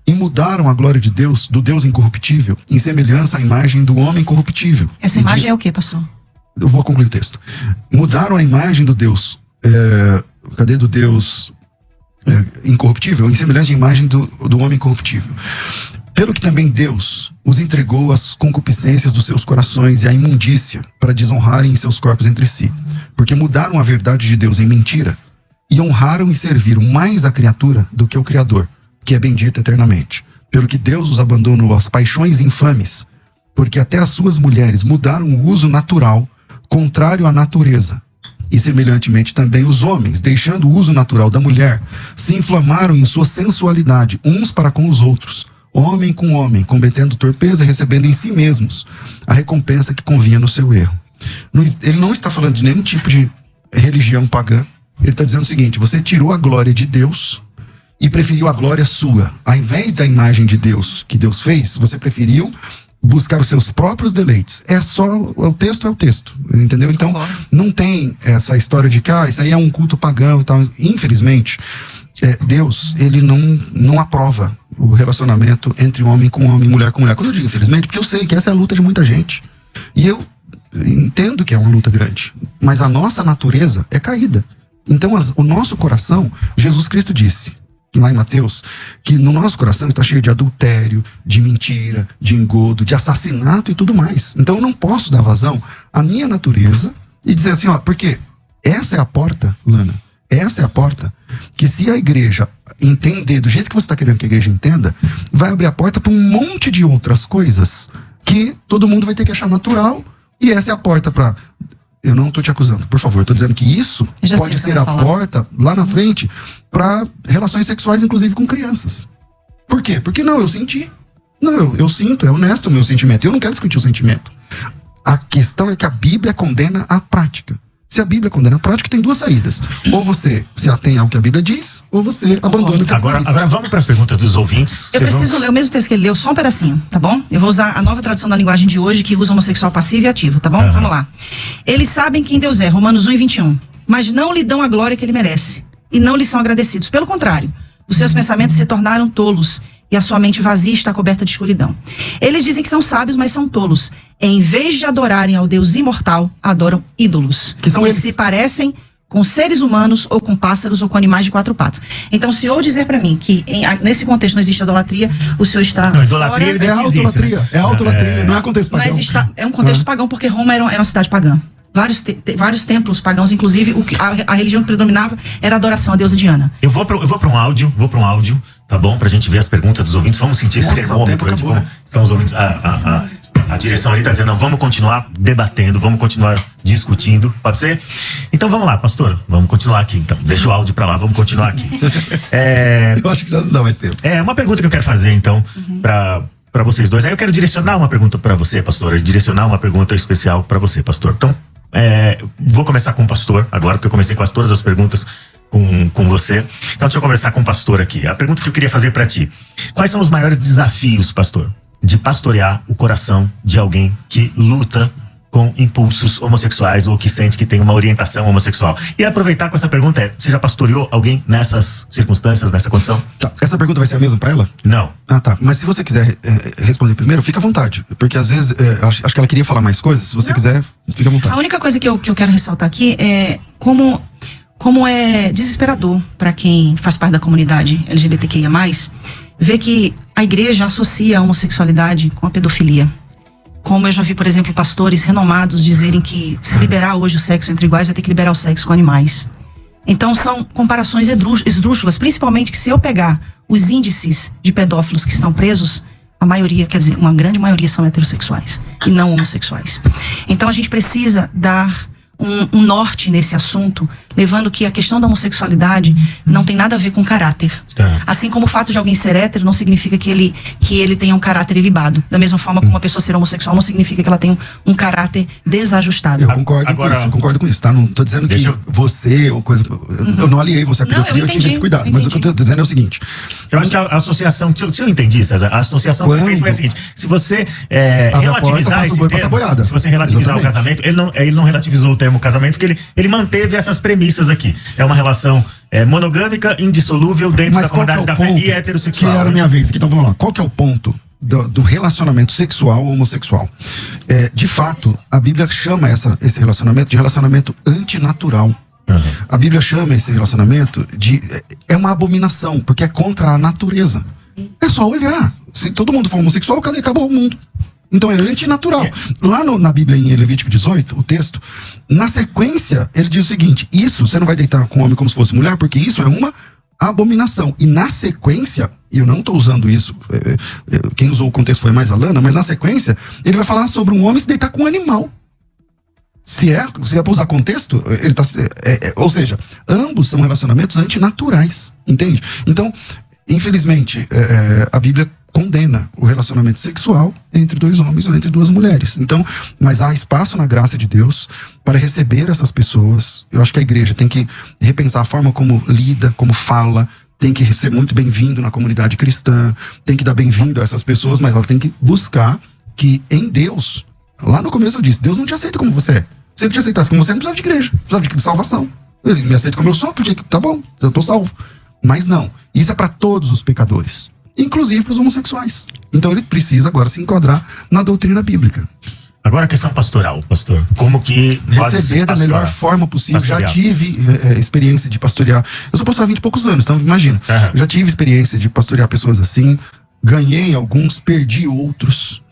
E mudaram a glória de Deus, do Deus incorruptível, em semelhança à imagem do homem corruptível. Essa imagem é o que, pastor? Eu vou concluir o texto. Mudaram a imagem do Deus... do Deus incorruptível, em semelhança à imagem do homem corruptível. Pelo que também Deus os entregou às concupiscências dos seus corações e à imundícia, para desonrarem em seus corpos entre si. Porque mudaram a verdade de Deus em mentira, e honraram e serviram mais a criatura do que o Criador, que é bendito eternamente. Pelo que Deus os abandonou às paixões infames, porque até as suas mulheres mudaram o uso natural, contrário à natureza. E semelhantemente também os homens, deixando o uso natural da mulher, se inflamaram em sua sensualidade, uns para com os outros, homem, cometendo torpeza e recebendo em si mesmos a recompensa que convinha no seu erro. Ele não está falando de nenhum tipo de religião pagã. Ele está dizendo o seguinte: você tirou a glória de Deus e preferiu a glória sua. Ao invés da imagem de Deus que Deus fez, você preferiu buscar os seus próprios deleites. O texto é o texto, entendeu? Então, não tem essa história de que isso aí é um culto pagão e tal. Infelizmente, Deus, ele não aprova o relacionamento entre homem com homem, mulher com mulher. Quando eu digo infelizmente, porque eu sei que essa é a luta de muita gente. E eu entendo que é uma luta grande, mas a nossa natureza é caída. Então, o nosso coração, Jesus Cristo disse, lá em Mateus, que no nosso coração está cheio de adultério, de mentira, de engodo, de assassinato e tudo mais. Então eu não posso dar vazão à minha natureza e dizer assim, porque essa é a porta, Lana, essa é a porta que, se a igreja entender do jeito que você está querendo que a igreja entenda, vai abrir a porta para um monte de outras coisas que todo mundo vai ter que achar natural, e essa é a porta para... Eu não estou te acusando, por favor. Eu estou dizendo que isso pode ser a porta lá na frente para relações sexuais, inclusive com crianças. Por quê? Porque eu senti. Eu sinto, é honesto o meu sentimento. Eu não quero discutir o sentimento. A questão é que a Bíblia condena a prática. Se a Bíblia condena a prática, tem duas saídas. Ou você se atém ao que a Bíblia diz, ou você abandona o que a Bíblia diz. Agora vamos para as perguntas dos ouvintes. Eu preciso ler o mesmo texto que ele leu, só um pedacinho, tá bom? Eu vou usar a nova tradução da linguagem de hoje, que usa homossexual passivo e ativo, tá bom? Uhum. Vamos lá. Eles sabem quem Deus é, Romanos 1:21. Mas não lhe dão a glória que ele merece. E não lhe são agradecidos. Pelo contrário, os seus pensamentos se tornaram tolos, e a sua mente vazia está coberta de escuridão. Eles dizem que são sábios, mas são tolos. Em vez de adorarem ao Deus imortal, adoram ídolos, que são eles, se parecem com seres humanos, ou com pássaros, ou com animais de quatro patas. Então, se o senhor dizer para mim que nesse contexto não existe idolatria, o senhor está idolatria fora... É autolatria, né? É autolatria, não é contexto pagão. Mas é um contexto pagão, porque Roma era uma cidade pagã. Vários templos pagãos, inclusive a religião que predominava era a adoração à deusa Diana. Eu vou para um áudio, tá bom? Pra gente ver as perguntas dos ouvintes. Vamos sentir esse termômetro. São os ouvintes. A direção ali tá dizendo, não, vamos continuar debatendo, vamos continuar discutindo, pode ser? Então vamos lá, pastor, vamos continuar aqui então. Deixa o áudio pra lá, vamos continuar aqui. Eu acho que já não dá mais tempo. Uma pergunta que eu quero fazer então, pra vocês dois. Aí eu quero direcionar uma pergunta pra você, pastor, direcionar uma pergunta especial pra você, pastor. Então, vou começar com o pastor agora, porque eu comecei com todas as perguntas com você. Então deixa eu conversar com o pastor aqui. A pergunta que eu queria fazer pra ti: quais são os maiores desafios, pastor, de pastorear o coração de alguém que luta com impulsos homossexuais ou que sente que tem uma orientação homossexual? E aproveitar com essa pergunta, você já pastoreou alguém nessas circunstâncias, nessa condição? Tá. Essa pergunta vai ser a mesma pra ela? Não. Ah, tá. Mas se você quiser responder primeiro, fica à vontade. Porque às vezes, acho que ela queria falar mais coisas. Se você quiser, fica à vontade. A única coisa que eu quero ressaltar aqui é como é desesperador para quem faz parte da comunidade LGBTQIA+, ver que a igreja associa a homossexualidade com a pedofilia. Como eu já vi, por exemplo, pastores renomados dizerem que se liberar hoje o sexo entre iguais, vai ter que liberar o sexo com animais. Então são comparações esdrúxulas, principalmente que, se eu pegar os índices de pedófilos que estão presos, a maioria, quer dizer, uma grande maioria são heterossexuais e não homossexuais. Então a gente precisa dar um norte nesse assunto, levando que a questão da homossexualidade não tem nada a ver com caráter. Assim como o fato de alguém ser hétero não significa que ele tenha um caráter ilibado. Da mesma forma como uma pessoa ser homossexual não significa que ela tenha um caráter desajustado. Eu concordo com isso, tá? Não tô dizendo que você ou coisa... Eu não aliei você à pedofilia, eu tive esse cuidado. Mas o que eu tô dizendo é o seguinte... Eu acho que a associação... Se eu entendi, César, a associação que fez foi a seguinte: se você relativizar esse termo, se você relativizar o casamento, ele não relativizou o termo casamento, porque ele manteve essas premissas aqui. É uma relação monogâmica, indissolúvel dentro da comunidade da fé e heterossexual. Que era a minha vez aqui, então vamos lá. Qual que é o ponto do relacionamento sexual ou homossexual? De fato, a Bíblia chama esse relacionamento de relacionamento antinatural. A Bíblia chama esse relacionamento de... É uma abominação, porque é contra a natureza. É só olhar. Se todo mundo for homossexual, cadê? Acabou o mundo. Então é antinatural. Lá na Bíblia, em Levítico 18, o texto, na sequência, ele diz o seguinte: isso, você não vai deitar com homem como se fosse mulher, porque isso é uma abominação. E na sequência, e eu não estou usando isso, quem usou o contexto foi mais a Lana, mas na sequência, ele vai falar sobre um homem se deitar com um animal. Se é para usar contexto, ele tá, ou seja, ambos são relacionamentos antinaturais, entende? Então, infelizmente, a Bíblia condena o relacionamento sexual entre dois homens ou entre duas mulheres. Então, mas há espaço na graça de Deus para receber essas pessoas. Eu acho que a igreja tem que repensar a forma como lida, como fala, tem que ser muito bem-vindo na comunidade cristã, tem que dar bem-vindo a essas pessoas, mas ela tem que buscar que em Deus, lá no começo eu disse, Deus não te aceita como você é. Se ele te aceitasse como você, não precisava de igreja, precisava de salvação. Ele me aceita como eu sou, porque tá bom, eu tô salvo. Mas não, isso é para todos os pecadores, inclusive para os homossexuais. Então ele precisa agora se enquadrar na doutrina bíblica. Agora a questão pastoral, pastor. Como que receber da melhor forma possível. Pastorear. Já tive experiência de pastorear. Eu sou pastor há 20 e poucos anos, então imagina. Já tive experiência de pastorear pessoas assim. Ganhei alguns, perdi outros.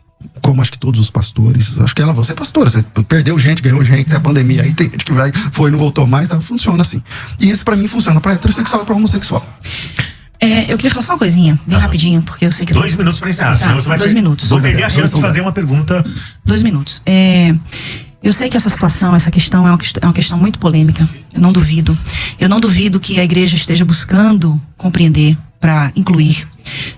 Como acho que todos os pastores. Acho que você é pastora. Você perdeu gente, ganhou gente. Tem a pandemia aí, tem gente que foi e não voltou mais. Tá? Funciona assim. E isso pra mim funciona pra heterossexual e pra homossexual. Eu queria falar só uma coisinha, bem rapidinho, porque eu sei que... 2 minutos para encerrar, senão você vai... 2 minutos. Vou perder a chance de fazer uma pergunta. 2 minutos. Eu sei que essa situação, essa questão é uma questão muito polêmica. Eu não duvido. Eu não duvido que a igreja esteja buscando compreender para incluir.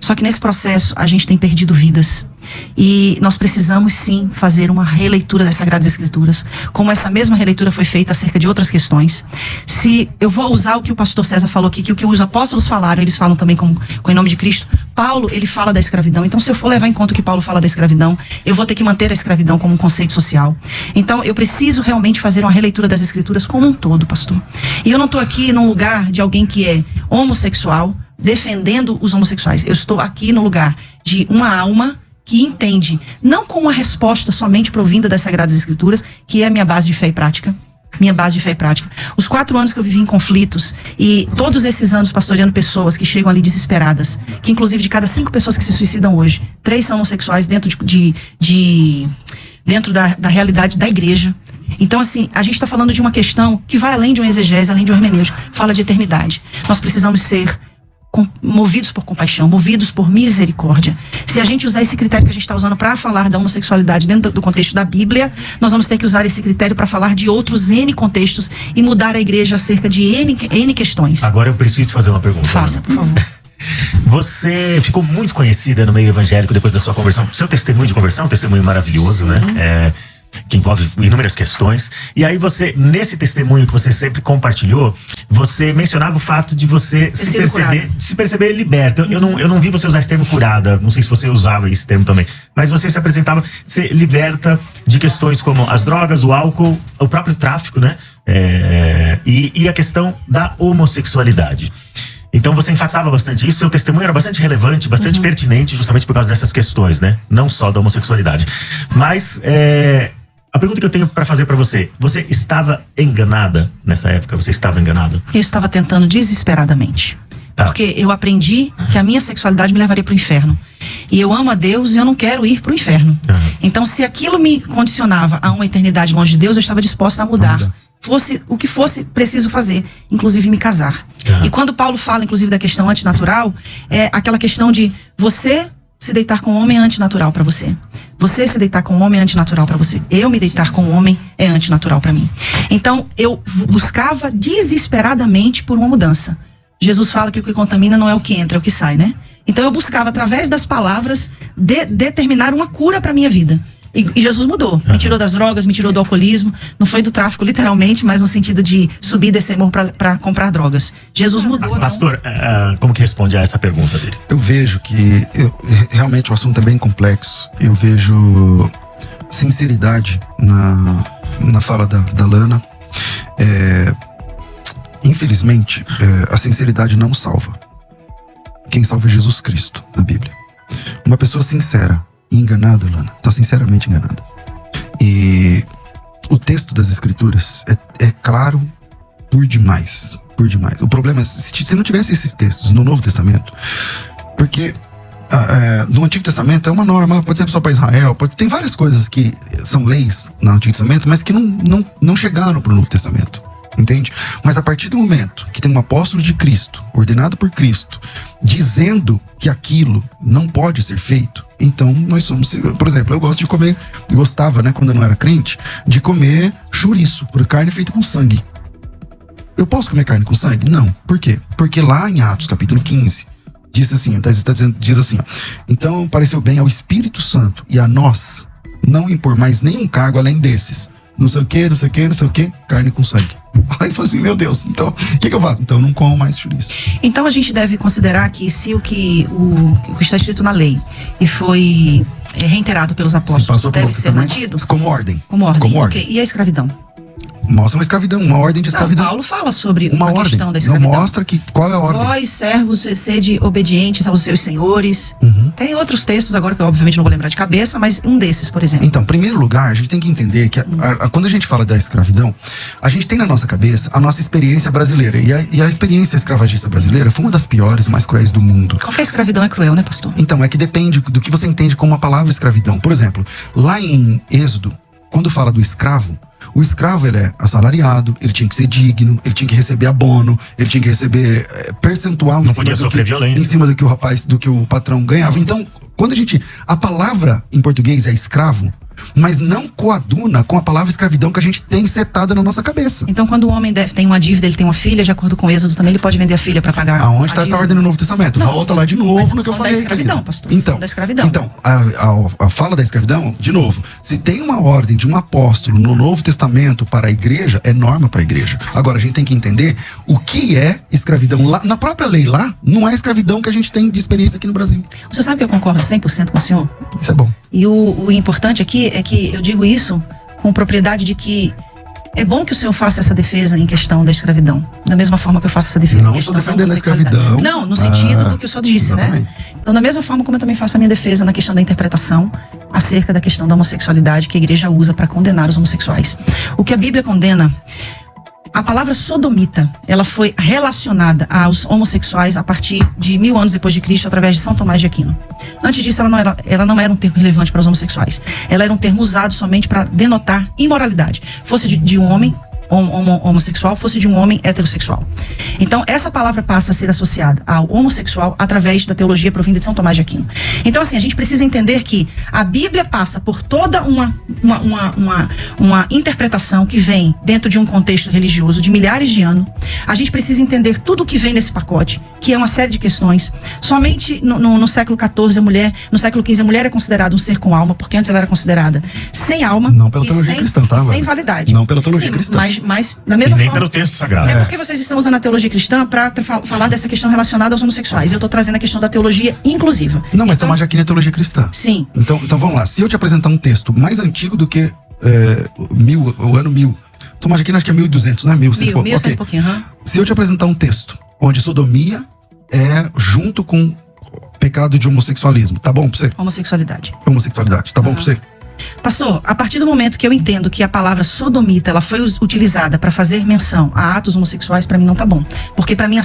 Só que nesse processo a gente tem perdido vidas. E nós precisamos sim fazer uma releitura das Sagradas Escrituras, como essa mesma releitura foi feita acerca de outras questões. Se eu vou usar o que o pastor César falou aqui, que o que os apóstolos falaram, eles falam também com em nome de Cristo. Paulo, ele fala da escravidão. Então, se eu for levar em conta o que Paulo fala da escravidão, eu vou ter que manter a escravidão como um conceito social. Então, eu preciso realmente fazer uma releitura das Escrituras como um todo, pastor. E eu não estou aqui num lugar de alguém que é homossexual, defendendo os homossexuais. Eu estou aqui no lugar de uma alma que entende, não com uma resposta somente provinda das Sagradas Escrituras, que é a minha base de fé e prática. Minha base de fé e prática. Os 4 anos que eu vivi em conflitos e todos esses anos pastoreando pessoas que chegam ali desesperadas, que inclusive de cada 5 pessoas que se suicidam hoje, 3 são homossexuais dentro dentro da realidade da igreja. Então, assim, a gente está falando de uma questão que vai além de uma exegese, além de um hermenêutico, fala de eternidade. Nós precisamos ser movidos por compaixão, movidos por misericórdia. Se a gente usar esse critério que a gente está usando para falar da homossexualidade dentro do contexto da Bíblia, nós vamos ter que usar esse critério para falar de outros N contextos e mudar a igreja acerca de N questões. Agora eu preciso fazer uma pergunta. Faça, por favor. Você ficou muito conhecida no meio evangélico depois da sua conversão. Seu testemunho de conversão é um testemunho maravilhoso, né? Que envolve inúmeras questões. E aí você, nesse testemunho que você sempre compartilhou, você mencionava o fato de você se perceber liberta. Eu não vi você usar esse termo curada, não sei se você usava esse termo também, mas você se apresentava ser liberta de questões como as drogas, o álcool, o próprio tráfico, né? E a questão da homossexualidade. Então você enfatizava bastante isso, seu testemunho era bastante relevante, bastante pertinente, justamente por causa dessas questões, né? Não só da homossexualidade. Mas a pergunta que eu tenho para fazer para você estava enganada nessa época? Você estava enganada? Eu estava tentando desesperadamente. Tá. Porque eu aprendi que a minha sexualidade me levaria para o inferno. E eu amo a Deus e eu não quero ir para o inferno. Então, se aquilo me condicionava a uma eternidade longe de Deus, eu estava disposta a mudar. Fosse o que fosse preciso fazer, inclusive me casar. E quando Paulo fala, inclusive, da questão antinatural, é aquela questão de você se deitar com um homem é antinatural para você. Você se deitar com um homem é antinatural para você. Eu me deitar com um homem é antinatural para mim. Então, eu buscava desesperadamente por uma mudança. Jesus fala que o que contamina não é o que entra, é o que sai, né? Então, eu buscava, através das palavras, determinar uma cura para minha vida. E Jesus mudou. Me tirou das drogas, me tirou do alcoolismo. Não foi do tráfico, literalmente, mas no sentido de subir e descer morro para comprar drogas. Jesus mudou. Pastor, como que responde a essa pergunta dele? Eu vejo que realmente o assunto é bem complexo. Eu vejo sinceridade na fala da Lana. Infelizmente, a sinceridade não salva. Quem salva é Jesus Cristo, na Bíblia. Uma pessoa sincera e enganada, Lana, está sinceramente enganada. E o texto das Escrituras é claro por demais. Por demais. O problema é se não tivesse esses textos no Novo Testamento, porque no Antigo Testamento é uma norma, pode ser só para Israel, tem várias coisas que são leis no Antigo Testamento, mas que não chegaram para o Novo Testamento. Entende? Mas a partir do momento que tem um apóstolo de Cristo, ordenado por Cristo, dizendo que aquilo não pode ser feito, então nós somos... Por exemplo, eu gosto de comer, gostava, né, quando eu não era crente, de comer chouriço, por carne feita com sangue. Eu posso comer carne com sangue? Não. Por quê? Porque lá em Atos, capítulo 15, diz assim, diz assim, ó, então pareceu bem ao Espírito Santo e a nós não impor mais nenhum cargo além desses. Não sei o que, carne com sangue. Aí eu falei assim, meu Deus, então, o que eu faço? Então eu não como mais chouriço. Então a gente deve considerar que se o que está escrito na lei e foi reiterado pelos apóstolos deve ser mantido? Como ordem. Como ordem. Okay. E a escravidão? Mostra uma escravidão, uma ordem de escravidão. Paulo fala sobre uma ordem. Questão da escravidão. Não mostra qual é a ordem. Vós, servos, sede obedientes aos seus senhores. Tem outros textos agora que eu obviamente não vou lembrar de cabeça, mas um desses, por exemplo. Então, em primeiro lugar, a gente tem que entender que quando a gente fala da escravidão, a gente tem na nossa cabeça a nossa experiência brasileira. E a experiência escravagista brasileira foi uma das piores, mais cruéis do mundo. Qualquer escravidão é cruel, né, pastor? Então, é que depende do que você entende como a palavra escravidão. Por exemplo, lá em Êxodo, quando fala do escravo, o escravo, ele é assalariado, ele tinha que ser digno, ele tinha que receber abono, ele tinha que receber percentual não podia sofrer violência. Em cima do que o patrão ganhava. Então, quando a palavra em português é escravo, mas não coaduna com a palavra escravidão que a gente tem setada na nossa cabeça. Então, quando o homem tem uma dívida, ele tem uma filha, de acordo com o Êxodo também, ele pode vender a filha para pagar. Aonde está essa ordem no Novo Testamento? Não, volta lá de novo no que eu falei. Da escravidão, pastor. Então, da escravidão. Então, a fala da escravidão, de novo, se tem uma ordem de um apóstolo no Novo Testamento para a igreja, é norma para a igreja. Agora, a gente tem que entender o que é escravidão. Lá, na própria lei lá, não é escravidão que a gente tem de experiência aqui no Brasil. O senhor sabe que eu concordo 100% com o senhor? Isso é bom. E o importante aqui é que eu digo isso com propriedade de que é bom que o senhor faça essa defesa em questão da escravidão. Da mesma forma que eu faço essa defesa não em questão da homossexualidade. Não estou defendendo a escravidão. Não, no sentido do que o senhor disse, exatamente. né? Então, da mesma forma como eu também faço a minha defesa na questão da interpretação acerca da questão da homossexualidade que a igreja usa para condenar os homossexuais. O que a Bíblia condena... A palavra sodomita, ela foi relacionada aos homossexuais a partir de 1000 anos depois de Cristo, através de São Tomás de Aquino. Antes disso, ela não era um termo relevante para os homossexuais. Ela era um termo usado somente para denotar imoralidade. Fosse de um homem homossexual, fosse de um homem heterossexual. Então, essa palavra passa a ser associada ao homossexual através da teologia provinda de São Tomás de Aquino. Então, assim, a gente precisa entender que a Bíblia passa por toda uma interpretação que vem dentro de um contexto religioso de milhares de anos. A gente precisa entender tudo o que vem nesse pacote, que é uma série de questões. Somente no século XIV, no século XV, a mulher é considerada um ser com alma, porque antes ela era considerada sem alma. Não pela teologia cristã, tá? Sem validade. Não pela teologia cristã. Mas da mesma nem forma, pelo texto sagrado. É porque vocês estão usando a teologia cristã para falar dessa questão relacionada aos homossexuais. Eu estou trazendo a questão da teologia inclusiva. Não, mas Tomás de Aquino é teologia cristã. Sim. Então vamos lá. Se eu te apresentar um texto mais antigo do que o ano 1000, Tomás de Aquino acho que é 1200, não é 1100 e pouco. 1100 e pouquinho, Se eu te apresentar um texto onde sodomia é junto com pecado de homossexualismo, tá bom pra você? Homossexualidade, tá bom pra você? Pastor, a partir do momento que eu entendo que a palavra sodomita ela foi utilizada para fazer menção a atos homossexuais, para mim não tá bom. Porque para mim a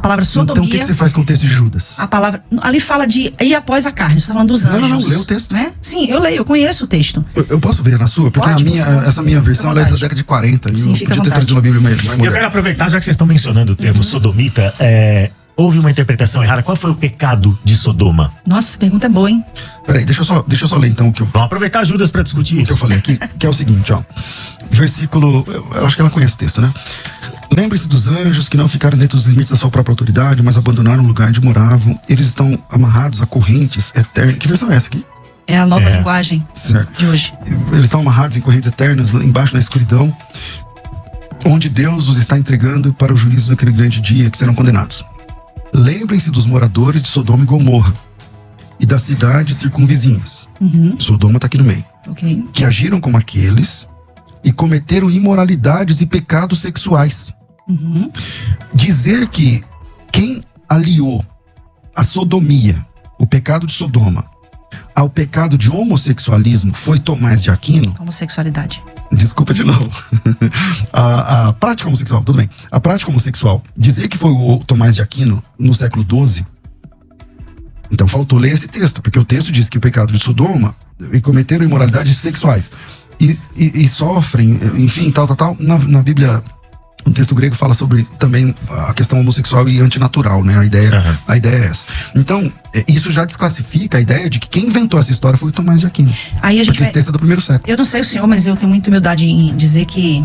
palavra sodomia... Então o que você faz com o texto de Judas? A palavra... Ali fala de ir após a carne, você tá falando dos anjos. Não, lê o texto. Né? Sim, eu leio, eu conheço o texto. Eu posso ver na sua? Porque Pode, essa minha versão ela é da década de 40. Sim, eu fica podia ter à vontade. trazido uma Bíblia mais moderna. Eu quero aproveitar, já que vocês estão mencionando o termo sodomita, houve uma interpretação errada. Qual foi o pecado de Sodoma? Nossa, essa pergunta é boa, hein? Peraí, deixa eu só ler então o que eu Vamos aproveitar Judas para discutir o que isso. eu falei aqui, que é o seguinte, ó. Versículo, eu acho que ela conhece o texto, né? Lembre-se dos anjos que não ficaram dentro dos limites da sua própria autoridade, mas abandonaram o lugar onde moravam. Eles estão amarrados a correntes eternas. Que versão é essa aqui? É a nova linguagem Certo. de hoje. Eles estão amarrados em correntes eternas, lá embaixo na escuridão, onde Deus os está entregando para o juízo naquele grande dia que serão condenados. Lembrem-se dos moradores de Sodoma e Gomorra e das cidades circunvizinhas. Sodoma está aqui no meio. Ok. Que agiram como aqueles e cometeram imoralidades e pecados sexuais. Dizer que quem aliou a sodomia, o pecado de Sodoma, ao pecado de homossexualismo foi Tomás de Aquino. Homossexualidade. Desculpa de novo. A prática homossexual, tudo bem. A prática homossexual, dizer que foi o Tomás de Aquino no século XII, então faltou ler esse texto, porque o texto diz que o pecado de Sodoma e cometeram imoralidades sexuais e sofrem, enfim, tal. Na Bíblia, o texto grego fala sobre também a questão homossexual e antinatural, né? A ideia é essa. Então, isso já desclassifica a ideia de que quem inventou essa história foi o Tomás de Aquino. Aí a gente Porque esse texto é do primeiro século. Eu não sei o senhor, mas eu tenho muita humildade em dizer que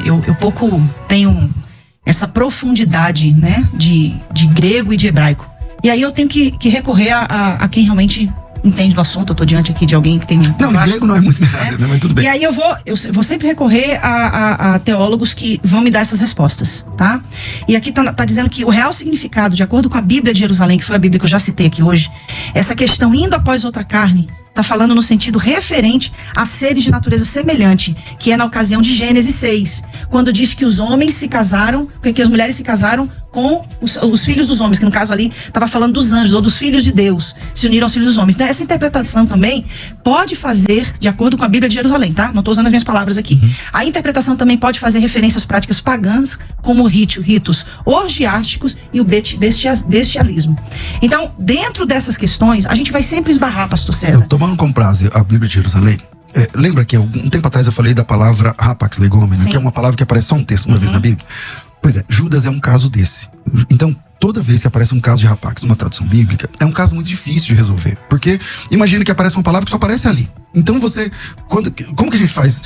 eu pouco tenho essa profundidade, né, de grego e de hebraico. E aí eu tenho que recorrer a quem realmente entende do assunto. Eu tô diante aqui de alguém que tem... Não, em grego não é muito errado, né? Mas tudo bem. E aí eu vou sempre recorrer a teólogos que vão me dar essas respostas, tá? E aqui tá dizendo que o real significado, de acordo com a Bíblia de Jerusalém, que foi a Bíblia que eu já citei aqui hoje, essa questão indo após outra carne, tá falando no sentido referente a seres de natureza semelhante, que é na ocasião de Gênesis 6, quando diz que os homens se casaram, que as mulheres se casaram com os filhos dos homens, que no caso ali estava falando dos anjos, ou dos filhos de Deus, se uniram aos filhos dos homens. Então, essa interpretação também pode fazer, de acordo com a Bíblia de Jerusalém, tá? Não estou usando as minhas palavras aqui. A interpretação também pode fazer referência às práticas pagãs, como ritos orgiásticos e o bestialismo. Então, dentro dessas questões, a gente vai sempre esbarrar, pastor César. Tomando como base a Bíblia de Jerusalém, lembra que um tempo atrás eu falei da palavra rapax legomena, que é uma palavra que aparece só um texto uma vez na Bíblia? Pois é, Judas é um caso desse. Então, toda vez que aparece um caso de rapax numa tradução bíblica, é um caso muito difícil de resolver. Porque imagina que aparece uma palavra que só aparece ali. Então como que a gente faz?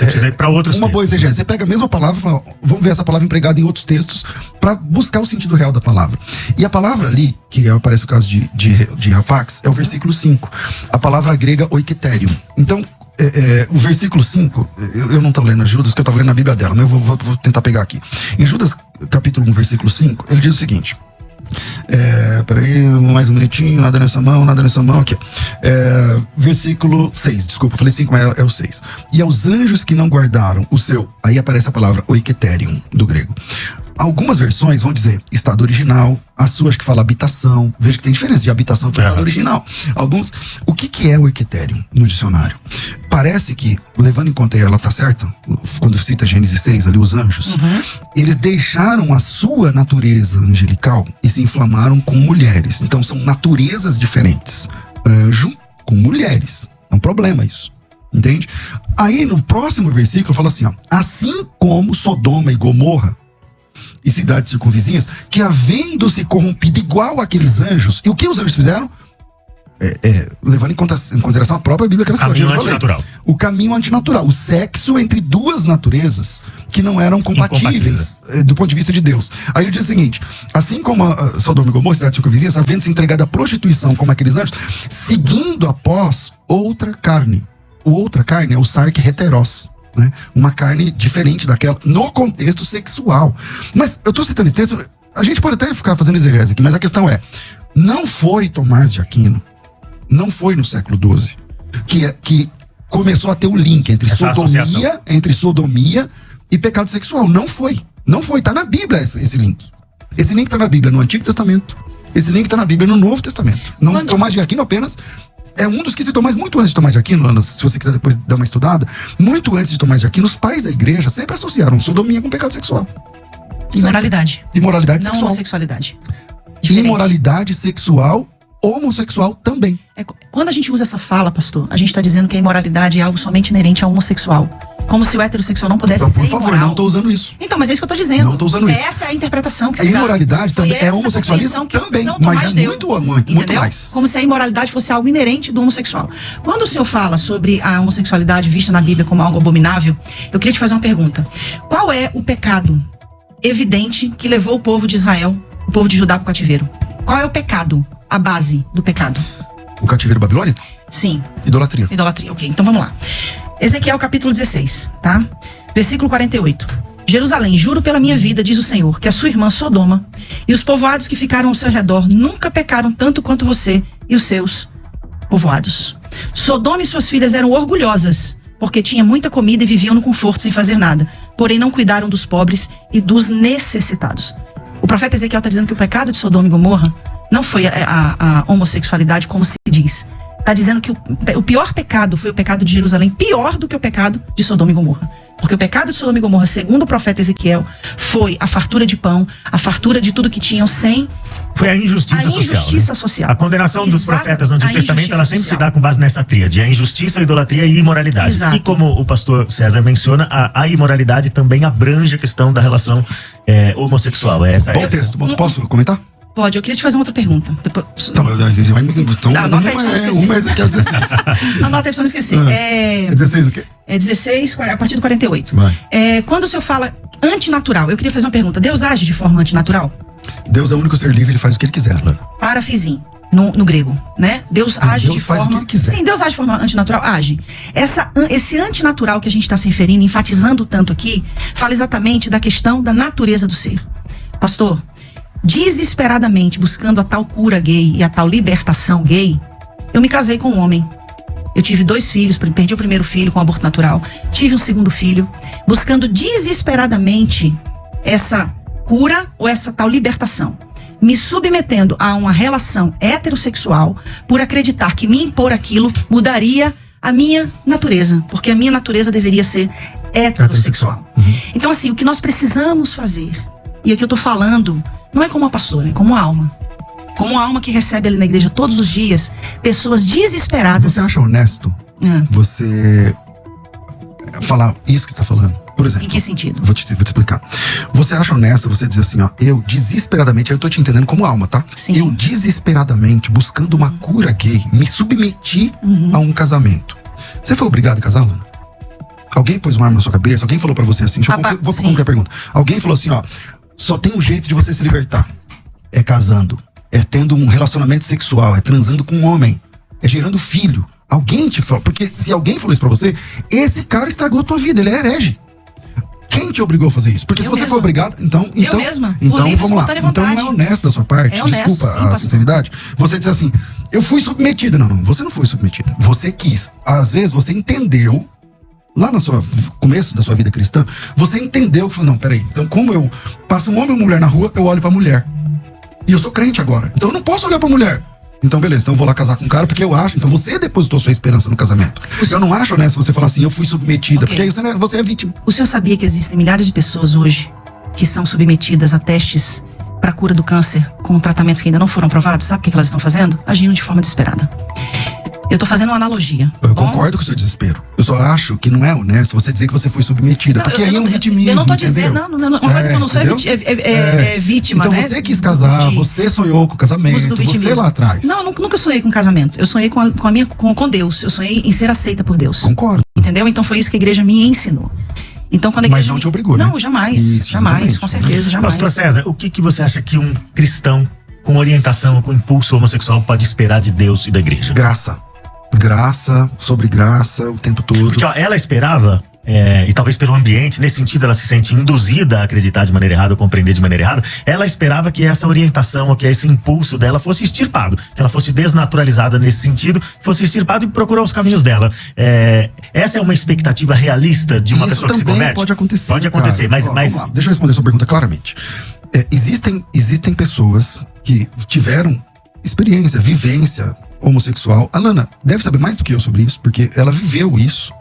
Uma boa exegese. Você pega a mesma palavra e fala, vamos ver essa palavra empregada em outros textos para buscar o sentido real da palavra. E a palavra ali, que aparece no caso de rapax, é o versículo 5. A palavra grega oiketerium. Então, o versículo 5, eu não estou lendo Judas, porque eu estava lendo a Bíblia dela, mas eu vou tentar pegar aqui. Em Judas, capítulo 1, versículo 5, ele diz o seguinte. Peraí, mais um minutinho, nada nessa mão, aqui. Versículo 6, desculpa, eu falei 5, mas é o 6. E aos anjos que não guardaram o seu, aí aparece a palavra oiketerium, do grego. Algumas versões vão dizer estado original, a sua acho que fala habitação. Veja que tem diferença de habitação para estado original. O que é o oiketerium no dicionário? Parece que, levando em conta, ela tá certa, quando cita Gênesis 6, ali os anjos, eles deixaram a sua natureza angelical e se inflamaram com mulheres. Então são naturezas diferentes. Anjo com mulheres. É um problema isso. Entende? Aí no próximo versículo fala assim, ó, assim como Sodoma e Gomorra e cidades circunvizinhas, que havendo se corrompido igual aqueles anjos, e o que os anjos fizeram? Levando em consideração a própria Bíblia que elas caminho antinatural. O caminho antinatural, o sexo entre duas naturezas que não eram compatíveis do ponto de vista de Deus. Aí ele diz o seguinte, assim como a Sodoma e Gomorra, cidades circunvizinhas, havendo se entregado à prostituição como aqueles anjos, seguindo após outra carne. O outra carne é o sarque heteros. Né? Uma carne diferente daquela, no contexto sexual. Mas eu estou citando esse texto, a gente pode até ficar fazendo exegese aqui, mas a questão é, não foi Tomás de Aquino, não foi no século XII, que começou a ter o link entre sodomia e pecado sexual. Não foi, tá na Bíblia esse link. Esse link tá na Bíblia no Antigo Testamento, esse link tá na Bíblia no Novo Testamento. Não, Tomás de Aquino apenas é um dos que citou, mas muito antes de Tomás de Aquino, Ana, se você quiser depois dar uma estudada, muito antes de Tomás de Aquino, os pais da igreja sempre associaram sodomia com pecado sexual. Imoralidade. Imoralidade não sexual. Homossexualidade. Diferente. Imoralidade sexual, homossexual também. Quando a gente usa essa fala, pastor, a gente está dizendo que a imoralidade é algo somente inerente ao homossexual. Como se o heterossexual não pudesse Então, ser por favor, imoral. não tô usando isso. Então, mas é isso que eu tô dizendo. Não tô usando isso. Essa é a interpretação que A se dá. imoralidade Foi também é essa homossexualismo compreensão que também, São mas Tomás é deu. muito Entendeu? mais. Como se a imoralidade fosse algo inerente do homossexual. Quando o senhor fala sobre a homossexualidade vista na Bíblia como algo abominável, eu queria te fazer uma pergunta. Qual é o pecado evidente que levou o povo de Israel, o povo de Judá, para o cativeiro? Qual é o pecado, a base do pecado? O cativeiro babilônico? Sim. Idolatria. Idolatria, ok. Então vamos lá. Ezequiel capítulo 16, tá? Versículo 48. Jerusalém, juro pela minha vida, diz o Senhor, que a sua irmã Sodoma e os povoados que ficaram ao seu redor nunca pecaram tanto quanto você e os seus povoados. Sodoma e suas filhas eram orgulhosas, porque tinha muita comida e viviam no conforto sem fazer nada. Porém não cuidaram dos pobres e dos necessitados. O profeta Ezequiel está dizendo que o pecado de Sodoma e Gomorra não foi a homossexualidade, como se diz. Está dizendo que o pior pecado foi o pecado de Jerusalém, pior do que o pecado de Sodoma e Gomorra. Porque o pecado de Sodoma e Gomorra, segundo o profeta Ezequiel, foi a fartura de pão, a fartura de tudo que tinham sem... Foi a injustiça social. A condenação dos profetas no Antigo Testamento, ela sempre se dá com base nessa tríade: a injustiça, a idolatria e a imoralidade. Exato. E como o pastor César menciona, a imoralidade também abrange a questão da relação homossexual. Bom texto. Posso comentar? Pode, eu queria te fazer uma outra pergunta. Então, anota aí pra você não esquecer. uma é Ezequiel 16. Anota aí pra você não esquecer. É 16 o quê? É 16, a partir do 48. Vai. Quando o senhor fala antinatural, eu queria fazer uma pergunta. Deus age de forma antinatural? Deus é o único ser livre, ele faz o que ele quiser, Lana. Parafizim, no grego, né? Deus age de faz forma... o que ele quiser. Sim, Deus age de forma antinatural, age. Esse antinatural que a gente está se referindo, enfatizando tanto aqui, fala exatamente da questão da natureza do ser. Pastor, desesperadamente buscando a tal cura gay e a tal libertação gay, eu me casei com um homem. Eu tive 2 filhos, perdi o primeiro filho com aborto natural, tive um segundo filho, buscando desesperadamente essa cura ou essa tal libertação, me submetendo a uma relação heterossexual por acreditar que me impor aquilo mudaria a minha natureza, porque a minha natureza deveria ser heterossexual. Então assim, o que nós precisamos fazer, e aqui eu tô falando, não é como uma pastora, é como uma alma. Como uma alma que recebe ali na igreja todos os dias pessoas desesperadas. Você acha honesto você falar isso que você tá falando? Por exemplo. Em que sentido? Vou te explicar. Você acha honesto você dizer assim, ó, eu desesperadamente, eu tô te entendendo como alma, tá? Sim. Eu desesperadamente, buscando uma cura gay, me submeti a um casamento. Você foi obrigado a casar, Lana? Alguém pôs uma arma na sua cabeça? Alguém falou pra você assim, vou concluir a pergunta. Alguém falou assim, ó, só tem um jeito de você se libertar. É casando. É tendo um relacionamento sexual. É transando com um homem. É gerando filho. Alguém te falou. Porque se alguém falou isso pra você, esse cara estragou a tua vida. Ele é herege. Quem te obrigou a fazer isso? Porque se você for obrigado, então vamos lá. Então não é honesto da sua parte. Desculpa a sinceridade. Você diz assim, eu fui submetida. Não, você não foi submetida. Você quis. Às vezes você entendeu. Lá no começo da sua vida cristã, você entendeu que falou, não, peraí, então como eu passo um homem ou uma mulher na rua, eu olho pra mulher. E eu sou crente agora, então eu não posso olhar pra mulher. Então beleza, então eu vou lá casar com um cara porque eu acho, então você depositou sua esperança no casamento. Eu não acho honesto você falar assim, eu fui submetida, porque aí você é vítima. O senhor sabia que existem milhares de pessoas hoje que são submetidas a testes para cura do câncer com tratamentos que ainda não foram aprovados? Sabe o que elas estão fazendo? Agindo de forma desesperada. Eu tô fazendo uma analogia. Eu concordo com o seu desespero. Eu só acho que não é honesto você dizer que você foi submetida. Porque aí é um vitimismo. Eu não tô dizendo, uma coisa que eu não sou é vítima, então, né? Então você quis casar, você sonhou com o casamento, você lá atrás. Não, nunca sonhei com casamento. Eu sonhei com Deus. Eu sonhei em ser aceita por Deus. Concordo. Entendeu? Então foi isso que a igreja me ensinou. Então, quando a igreja Mas não te obrigou, né? Não, jamais. Isso, jamais, com certeza, jamais. Pastor César, o que você acha que um cristão com orientação, com impulso homossexual pode esperar de Deus e da igreja? Graça sobre graça o tempo todo. Porque ó, ela esperava, e talvez pelo ambiente, nesse sentido ela se sente induzida a acreditar de maneira errada, a compreender de maneira errada, ela esperava que essa orientação, que esse impulso dela fosse extirpado, que ela fosse desnaturalizada nesse sentido, fosse extirpado e procurou os caminhos dela. Essa é uma expectativa realista de uma pessoa que se converte? Pode acontecer. Pode acontecer, cara. mas... Vamos lá, deixa eu responder a sua pergunta claramente. Existem pessoas que tiveram experiência, vivência homossexual. A Lana deve saber mais do que eu sobre isso, porque ela viveu isso.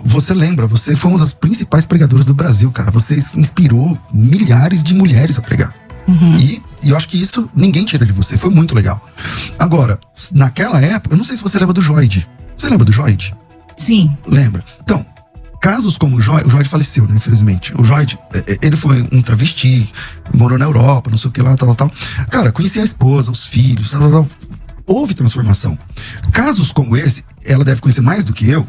Você lembra, você foi uma das principais pregadoras do Brasil, cara. Você inspirou milhares de mulheres a pregar. E eu acho que isso ninguém tira de você, foi muito legal. Agora, naquela época, eu não sei se você lembra do Joide. Você lembra do Joide? Sim. Lembra? Então, casos como o Joide faleceu, né, infelizmente. O Joide, ele foi um travesti, morou na Europa, não sei o que lá, tal. Cara, conhecia a esposa, os filhos, tal. Houve transformação. Casos como esse, ela deve conhecer mais do que eu,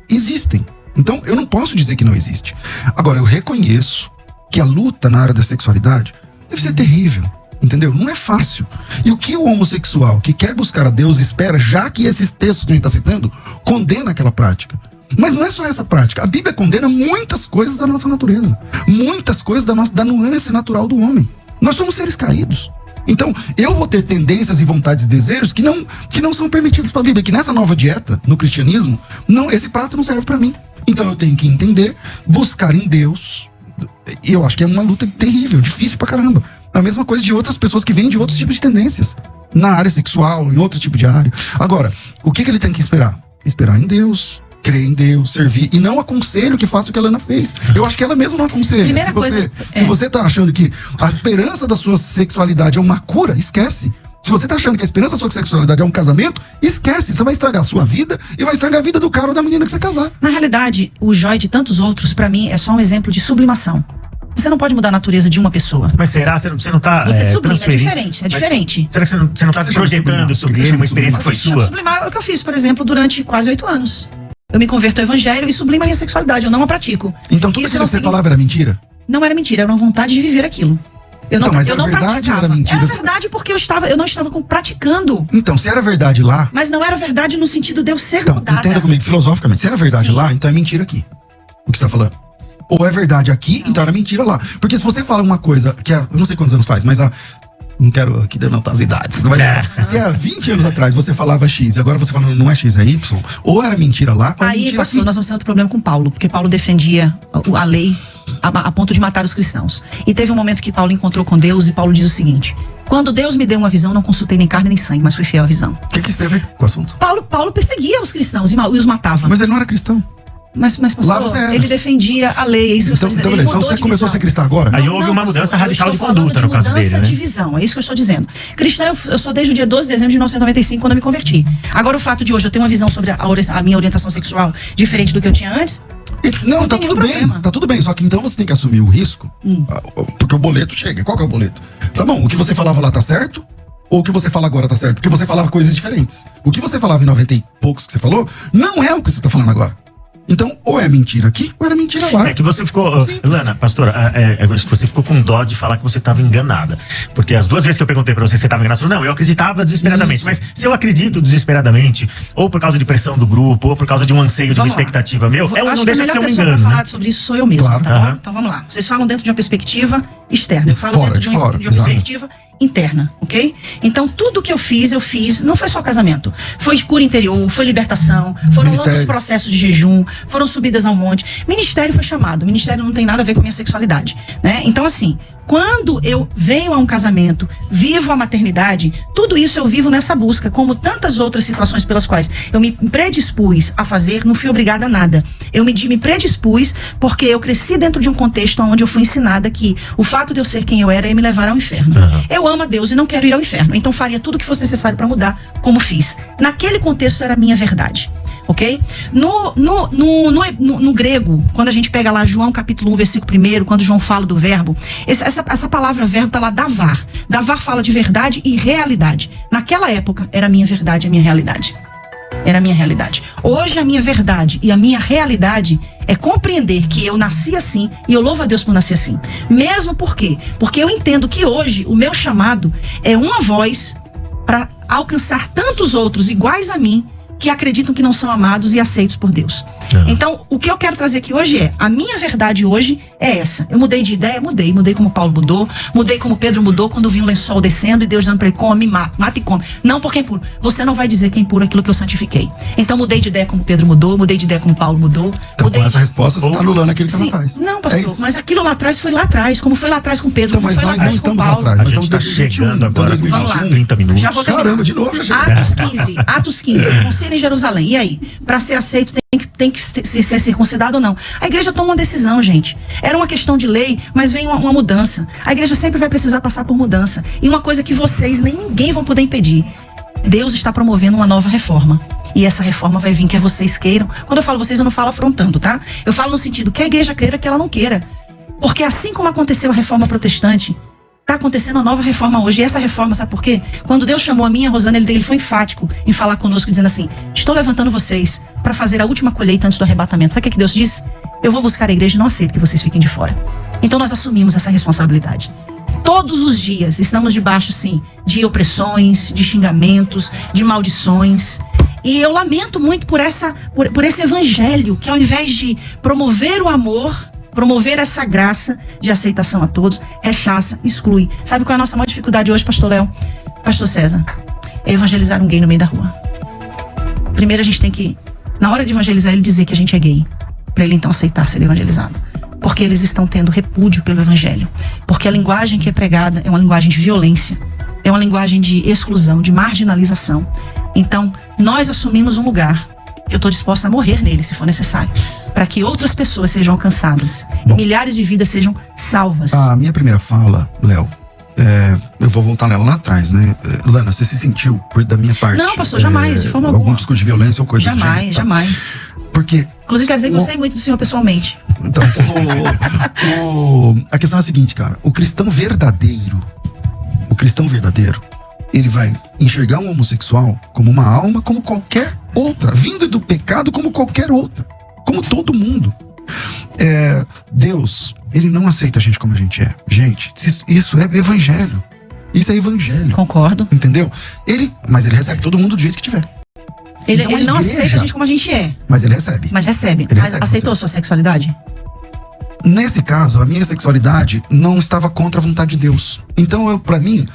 existem. Então, eu não posso dizer que não existe. Agora, eu reconheço que a luta na área da sexualidade deve ser terrível. Entendeu? Não é fácil. E o que o homossexual que quer buscar a Deus espera, já que esses textos que a gente está citando, condena aquela prática. Mas não é só essa prática. A Bíblia condena muitas coisas da nossa natureza. Muitas coisas da nuance natural do homem. Nós somos seres caídos. Então, eu vou ter tendências e vontades e desejos que não são permitidos pela Bíblia. Que nessa nova dieta, no cristianismo, esse prato não serve para mim. Então eu tenho que entender, buscar em Deus. E eu acho que é uma luta terrível, difícil pra caramba. A mesma coisa de outras pessoas que vêm de outros tipos de tendências. Na área sexual, em outro tipo de área. Agora, o que ele tem que esperar? Esperar em Deus, crer em Deus, servir. E não aconselho que faça o que a Lana fez. Eu acho que ela mesma não aconselha. Se você tá achando que a esperança da sua sexualidade é uma cura, esquece. Se você tá achando que a esperança da sua sexualidade é um casamento, esquece. Você vai estragar a sua vida e vai estragar a vida do cara ou da menina que você casar. Na realidade, o Joide e tantos outros, pra mim, é só um exemplo de sublimação. Você não pode mudar a natureza de uma pessoa. Mas será? Você não tá Você sublima, transferindo? é diferente. Será que você não tá projetando sobre ele uma experiência que foi sua? Sublimar é o que eu fiz, por exemplo, durante quase 8 anos. Eu me converto ao evangelho e sublimo a minha sexualidade, eu não a pratico. Então tudo aquilo que você falava era mentira? Não era mentira, era uma vontade de viver aquilo. Eu não praticava. Era mentira? Era verdade porque eu não estava praticando. Então, se era verdade lá... Mas não era verdade no sentido de eu ser então, mudada. Entenda comigo, filosoficamente. Se era verdade lá, então é mentira aqui. O que você tá falando? Ou é verdade aqui, então era mentira lá. Porque se você fala uma coisa que eu não sei quantos anos faz, mas não quero aqui denotar as idades. Mas se há 20 anos atrás você falava X e agora você fala não é X, é Y, ou era mentira lá, ou é aí, mentira pastor, aqui. nós vamos ter outro problema com Paulo, porque Paulo defendia a lei a ponto de matar os cristãos. E teve um momento que Paulo encontrou com Deus e Paulo diz o seguinte: quando Deus me deu uma visão, não consultei nem carne nem sangue, mas fui fiel à visão. O que isso tem a ver com o assunto? Paulo perseguia os cristãos e os matava. Mas ele não era cristão. Mas pastor, ele defendia a lei, é isso que eu estou dizendo. Então você começou a ser cristão agora? Aí houve uma mudança radical de conduta no caso dele, né? Mudança de visão, é isso que eu estou dizendo. Cristão, eu sou desde o dia 12 de dezembro de 1995, quando eu me converti. Agora, o fato de hoje eu ter uma visão sobre a minha orientação sexual diferente do que eu tinha antes... Não, tá tudo bem, tá tudo bem. Só que então você tem que assumir o risco, porque o boleto chega. Qual que é o boleto? Tá bom, o que você falava lá tá certo? Ou o que você fala agora tá certo? Porque você falava coisas diferentes. O que você falava em 90 e poucos que você falou, não é o que você tá falando agora. Então, ou é mentira aqui, ou era mentira lá. É que você ficou... Lana, pastora, acho que você ficou com dó de falar que você estava enganada. Porque as duas vezes que eu perguntei pra você se você estava enganada, você falou, não, eu acreditava desesperadamente. Isso. Mas se eu acredito desesperadamente, ou por causa de pressão do grupo, ou por causa de um anseio, de uma expectativa meu, não deixa de ser um engano. A melhor pessoa pra falar sobre isso sou eu mesmo, claro. tá bom? Então vamos lá. Vocês falam dentro de uma perspectiva externa. Vocês falam dentro de uma perspectiva interna, ok? Então, tudo que eu fiz, não foi só casamento. Foi cura interior, foi libertação, foram longos processos de jejum, foram subidas ao monte. Ministério foi chamado. Ministério não tem nada a ver com a minha sexualidade, né? Então, assim, quando eu venho a um casamento, vivo a maternidade, tudo isso eu vivo nessa busca, como tantas outras situações pelas quais eu me predispus a fazer, não fui obrigada a nada. Eu me predispus porque eu cresci dentro de um contexto onde eu fui ensinada que o fato de eu ser quem eu era ia me levar ao inferno. Eu amo a Deus e não quero ir ao inferno. Então faria tudo o que fosse necessário para mudar, como fiz. Naquele contexto era a minha verdade. Ok? No grego, quando a gente pega lá João capítulo 1, versículo 1, quando João fala do verbo, essa palavra verbo tá lá, davar. Davar fala de verdade e realidade. Naquela época, era a minha verdade, a minha realidade. Era a minha realidade. Hoje, a minha verdade e a minha realidade é compreender que eu nasci assim e eu louvo a Deus por nascer assim. Mesmo por quê? Porque eu entendo que hoje o meu chamado é uma voz para alcançar tantos outros iguais a mim que acreditam que não são amados e aceitos por Deus. Então, o que eu quero trazer aqui hoje é, a minha verdade hoje é essa. Eu mudei de ideia, mudei como Paulo mudou, mudei como Pedro mudou quando vi um lençol descendo e Deus dizendo para ele, come, mata e come. Não porque é impuro. Você não vai dizer que é impuro aquilo que eu santifiquei. Então, mudei de ideia como Pedro mudou, mudei de ideia como Paulo mudou. Então, com essa resposta, você está anulando aquilo que estava atrás. Não, pastor, mas aquilo lá atrás foi lá atrás, como foi lá atrás com Pedro, então, como mas foi lá nós atrás não com estamos Paulo. lá atrás, a gente está chegando agora, vamos lá. 30 minutos. Já vou terminar. Caramba, de novo já chegou. Atos 15, concílio em Jerusalém. E aí? Para ser aceito tem que ser circuncidado ou não? A igreja toma uma decisão, gente. Era uma questão de lei, mas vem uma mudança. A igreja sempre vai precisar passar por mudança. E uma coisa que vocês nem ninguém vão poder impedir. Deus está promovendo uma nova reforma. E essa reforma vai vir, quer vocês queiram. Quando eu falo vocês, eu não falo afrontando, tá? Eu falo no sentido que a igreja queira, que ela não queira. Porque assim como aconteceu a reforma protestante, está acontecendo a nova reforma hoje. E essa reforma, sabe por quê? Quando Deus chamou a mim e a Rosana, ele foi enfático em falar conosco, dizendo assim: estou levantando vocês para fazer a última colheita antes do arrebatamento. Sabe o que Deus diz? Eu vou buscar a igreja e não aceito que vocês fiquem de fora. Então nós assumimos essa responsabilidade. Todos os dias estamos debaixo, sim, de opressões, de xingamentos, de maldições. E eu lamento muito por esse evangelho que, ao invés de promover o amor, promover essa graça de aceitação a todos, rechaça, exclui. Sabe qual é a nossa maior dificuldade hoje, pastor Léo? Pastor César? É evangelizar um gay no meio da rua. Primeiro a gente tem que, na hora de evangelizar, ele dizer que a gente é gay, para ele então aceitar ser evangelizado. Porque eles estão tendo repúdio pelo evangelho. Porque a linguagem que é pregada é uma linguagem de violência, é uma linguagem de exclusão, de marginalização. Então, nós assumimos um lugar que eu estou disposta a morrer nele, se for necessário, para que outras pessoas sejam alcançadas. Bom, milhares de vidas sejam salvas. A minha primeira fala, Léo, eu vou voltar nela lá atrás, né? Lana, você se sentiu, da minha parte... Não, pastor, jamais, de forma algum alguma. discurso de violência ou coisa do Jamais, gênero, tá? jamais. Porque... Inclusive, quero dizer que eu gostei muito do senhor pessoalmente. Então, a questão é a seguinte, cara. O cristão verdadeiro, ele vai enxergar um homossexual como uma alma, como qualquer outra, vindo do pecado como qualquer outra, como todo mundo. Deus, ele não aceita a gente como a gente é. Gente, isso é evangelho. Isso é evangelho. Concordo. Entendeu? Mas ele recebe todo mundo do jeito que tiver. Ele Então, a não igreja- aceita a gente como a gente é, Mas ele recebe. mas recebe. Ele Mas recebe aceitou você. sua sexualidade? Nesse caso, a minha sexualidade não estava contra a vontade de Deus. Então, pra mim,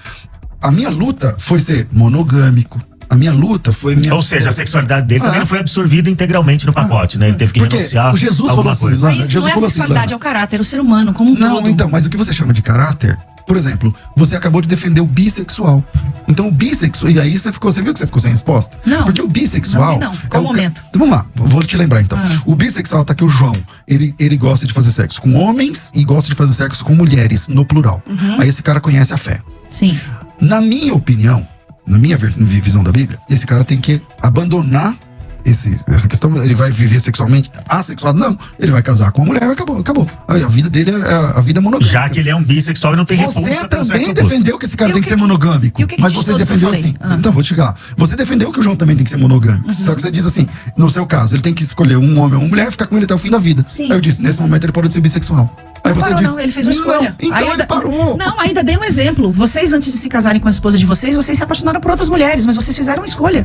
a minha luta foi ser monogâmico. A minha luta foi... Ou seja, a sexualidade dele também não foi absorvida integralmente no pacote, né? Ele teve que Porque renunciar o Jesus a falou alguma assim, coisa. Lana, Aí, Jesus não é a falou assim, sexualidade, Lana. é o caráter, o ser humano como um Não, todo. então, mas o que você chama de caráter, por exemplo, você acabou de defender o bissexual. Então o bissexual, e aí você viu que você ficou sem resposta? Não. Porque o bissexual... Não. Qual o ca- momento? Então, vamos lá, vou te lembrar então. Ah. O bissexual tá aqui, o João, ele gosta de fazer sexo com homens e gosta de fazer sexo com mulheres, no plural. Aí esse cara conhece a fé. Sim. Na minha opinião, na minha visão da Bíblia, esse cara tem que abandonar essa questão. Ele vai viver sexualmente assexuado? Não. Ele vai casar com uma mulher, acabou. A vida dele é a vida monogâmica. Já que ele é um bissexual e não tem Você repulsa pelo também sexo oposto. defendeu que esse cara E o tem que que ser que- monogâmico. e o que que Mas diz você tudo que eu defendeu falei? assim. Então, vou chegar lá. Você defendeu que o João também tem que ser monogâmico. Só que você diz assim, no seu caso, ele tem que escolher um homem ou uma mulher e ficar com ele até o fim da vida. Sim. Aí eu disse, nesse momento ele parou de ser bissexual. Aí Não você parou, disse, não, ele fez uma escolha. Não, então Ainda- ele parou. Não, ainda dei um exemplo. Vocês, antes de se casarem com a esposa de vocês se apaixonaram por outras mulheres, mas vocês fizeram uma escolha.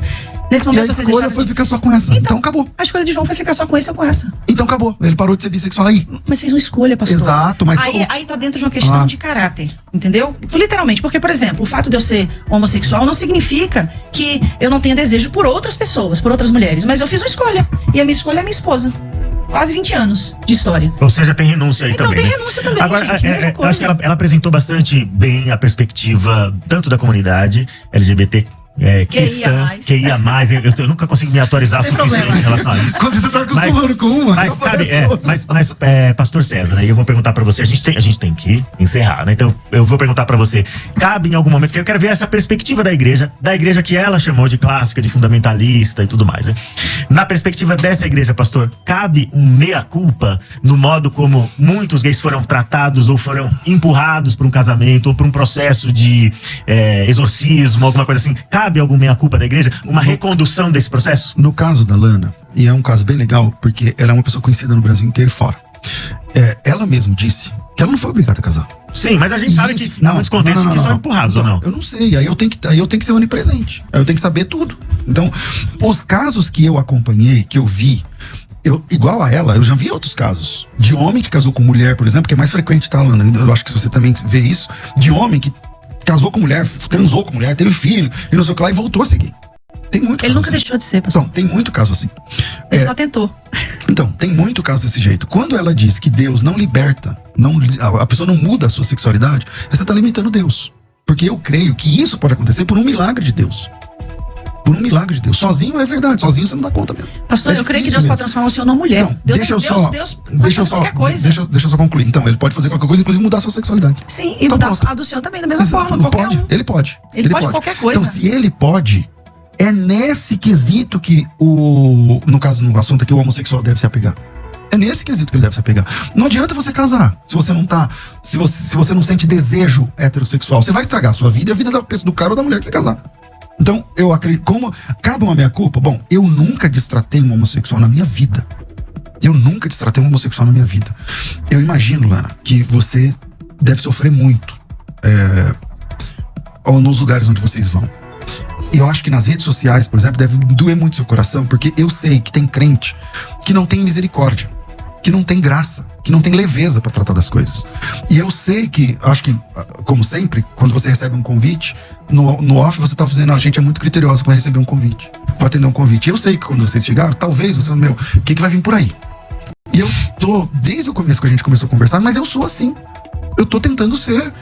Nesse E a momento vocês escolha deixaram foi de... ficar só com essa. Então acabou. A escolha de João foi ficar só com esse ou com essa. Então acabou. Ele parou de ser bissexual aí. Mas fez uma escolha, pastor. Exato, mas Aí tá dentro de uma questão de caráter, entendeu? Literalmente, porque, por exemplo, o fato de eu ser homossexual não significa que eu não tenha desejo por outras pessoas, por outras mulheres, mas eu fiz uma escolha. E a minha escolha é a minha esposa. Quase 20 anos de história. Ou seja, tem renúncia aí Então também. tem né? renúncia também, Agora, gente, mesma eu acho que coisa. ela apresentou bastante bem a perspectiva tanto da comunidade LGBT cristã, QIA+. Eu nunca consigo me atualizar Não tem suficiente problema. em relação a isso. Quando você tá acostumando com uma, Mas, aparece cabe, outra. Pastor César, né, eu vou perguntar pra você, a gente tem que encerrar, né? Então eu vou perguntar pra você, cabe em algum momento, que eu quero ver essa perspectiva da igreja que ela chamou de clássica, de fundamentalista e tudo mais, né? Na perspectiva dessa igreja, pastor, cabe um meia-culpa no modo como muitos gays foram tratados ou foram empurrados para um casamento ou para um processo de exorcismo, alguma coisa assim? Cabe algum meia-culpa da igreja? Uma recondução desse processo? No caso da Lana, e é um caso bem legal, porque ela é uma pessoa conhecida no Brasil inteiro e fora. Ela mesma disse que ela não foi obrigada a casar. Sim, mas a gente sabe que há muitos contextos que são empurrados, então, ou não? Eu não sei, aí eu tenho que ser onipresente. Aí eu tenho que saber tudo. Então, os casos que eu acompanhei, que eu vi, igual a ela, eu já vi outros casos. De homem que casou com mulher, por exemplo, que é mais frequente, tá, Lana? Eu acho que você também vê isso. De homem que casou com mulher, transou com mulher, teve filho, e não sei o que lá, e voltou a ser gay. Tem muito Ele caso nunca assim. deixou de ser, pastor. Então, tem muito caso assim. Ele só tentou. Então, tem muito caso desse jeito. Quando ela diz que Deus não liberta, a pessoa não muda a sua sexualidade, você está limitando Deus. Porque eu creio que isso pode acontecer por um milagre de Deus. Por um milagre de Deus. Sozinho é verdade, sozinho você não dá conta mesmo. Pastor, É eu creio que difícil Deus pode mesmo. transformar o senhor numa mulher. Então, Deus deixa pode fazer qualquer coisa. Deixa eu só concluir. Então, ele pode fazer qualquer coisa, inclusive mudar a sua sexualidade. Sim, e Tá mudar pronto. a do senhor também da mesma Mas forma, não qualquer pode? um. Ele pode. Ele pode qualquer coisa. Então, se ele pode, É nesse quesito que no caso, no assunto aqui, o homossexual deve se apegar. É nesse quesito que ele deve se apegar. Não adianta você casar se você não tá. Se você não sente desejo heterossexual. Você vai estragar a sua vida e a vida do cara ou da mulher que você casar. Então, eu acredito. Como cabe uma meia-culpa? Bom, eu nunca destratei um homossexual na minha vida. Eu nunca destratei um homossexual na minha vida. Eu imagino, Lana, que você deve sofrer muito nos lugares onde vocês vão. E eu acho que nas redes sociais, por exemplo, deve doer muito seu coração, porque eu sei que tem crente que não tem misericórdia, que não tem graça, que não tem leveza pra tratar das coisas. E eu sei que, acho que, como sempre, quando você recebe um convite, no off você tá dizendo, a gente é muito criterioso pra receber um convite, pra atender um convite. E eu sei que quando vocês chegaram, talvez você, o que vai vir por aí? E eu tô, desde o começo que a gente começou a conversar, mas eu sou assim. Eu tô tentando ser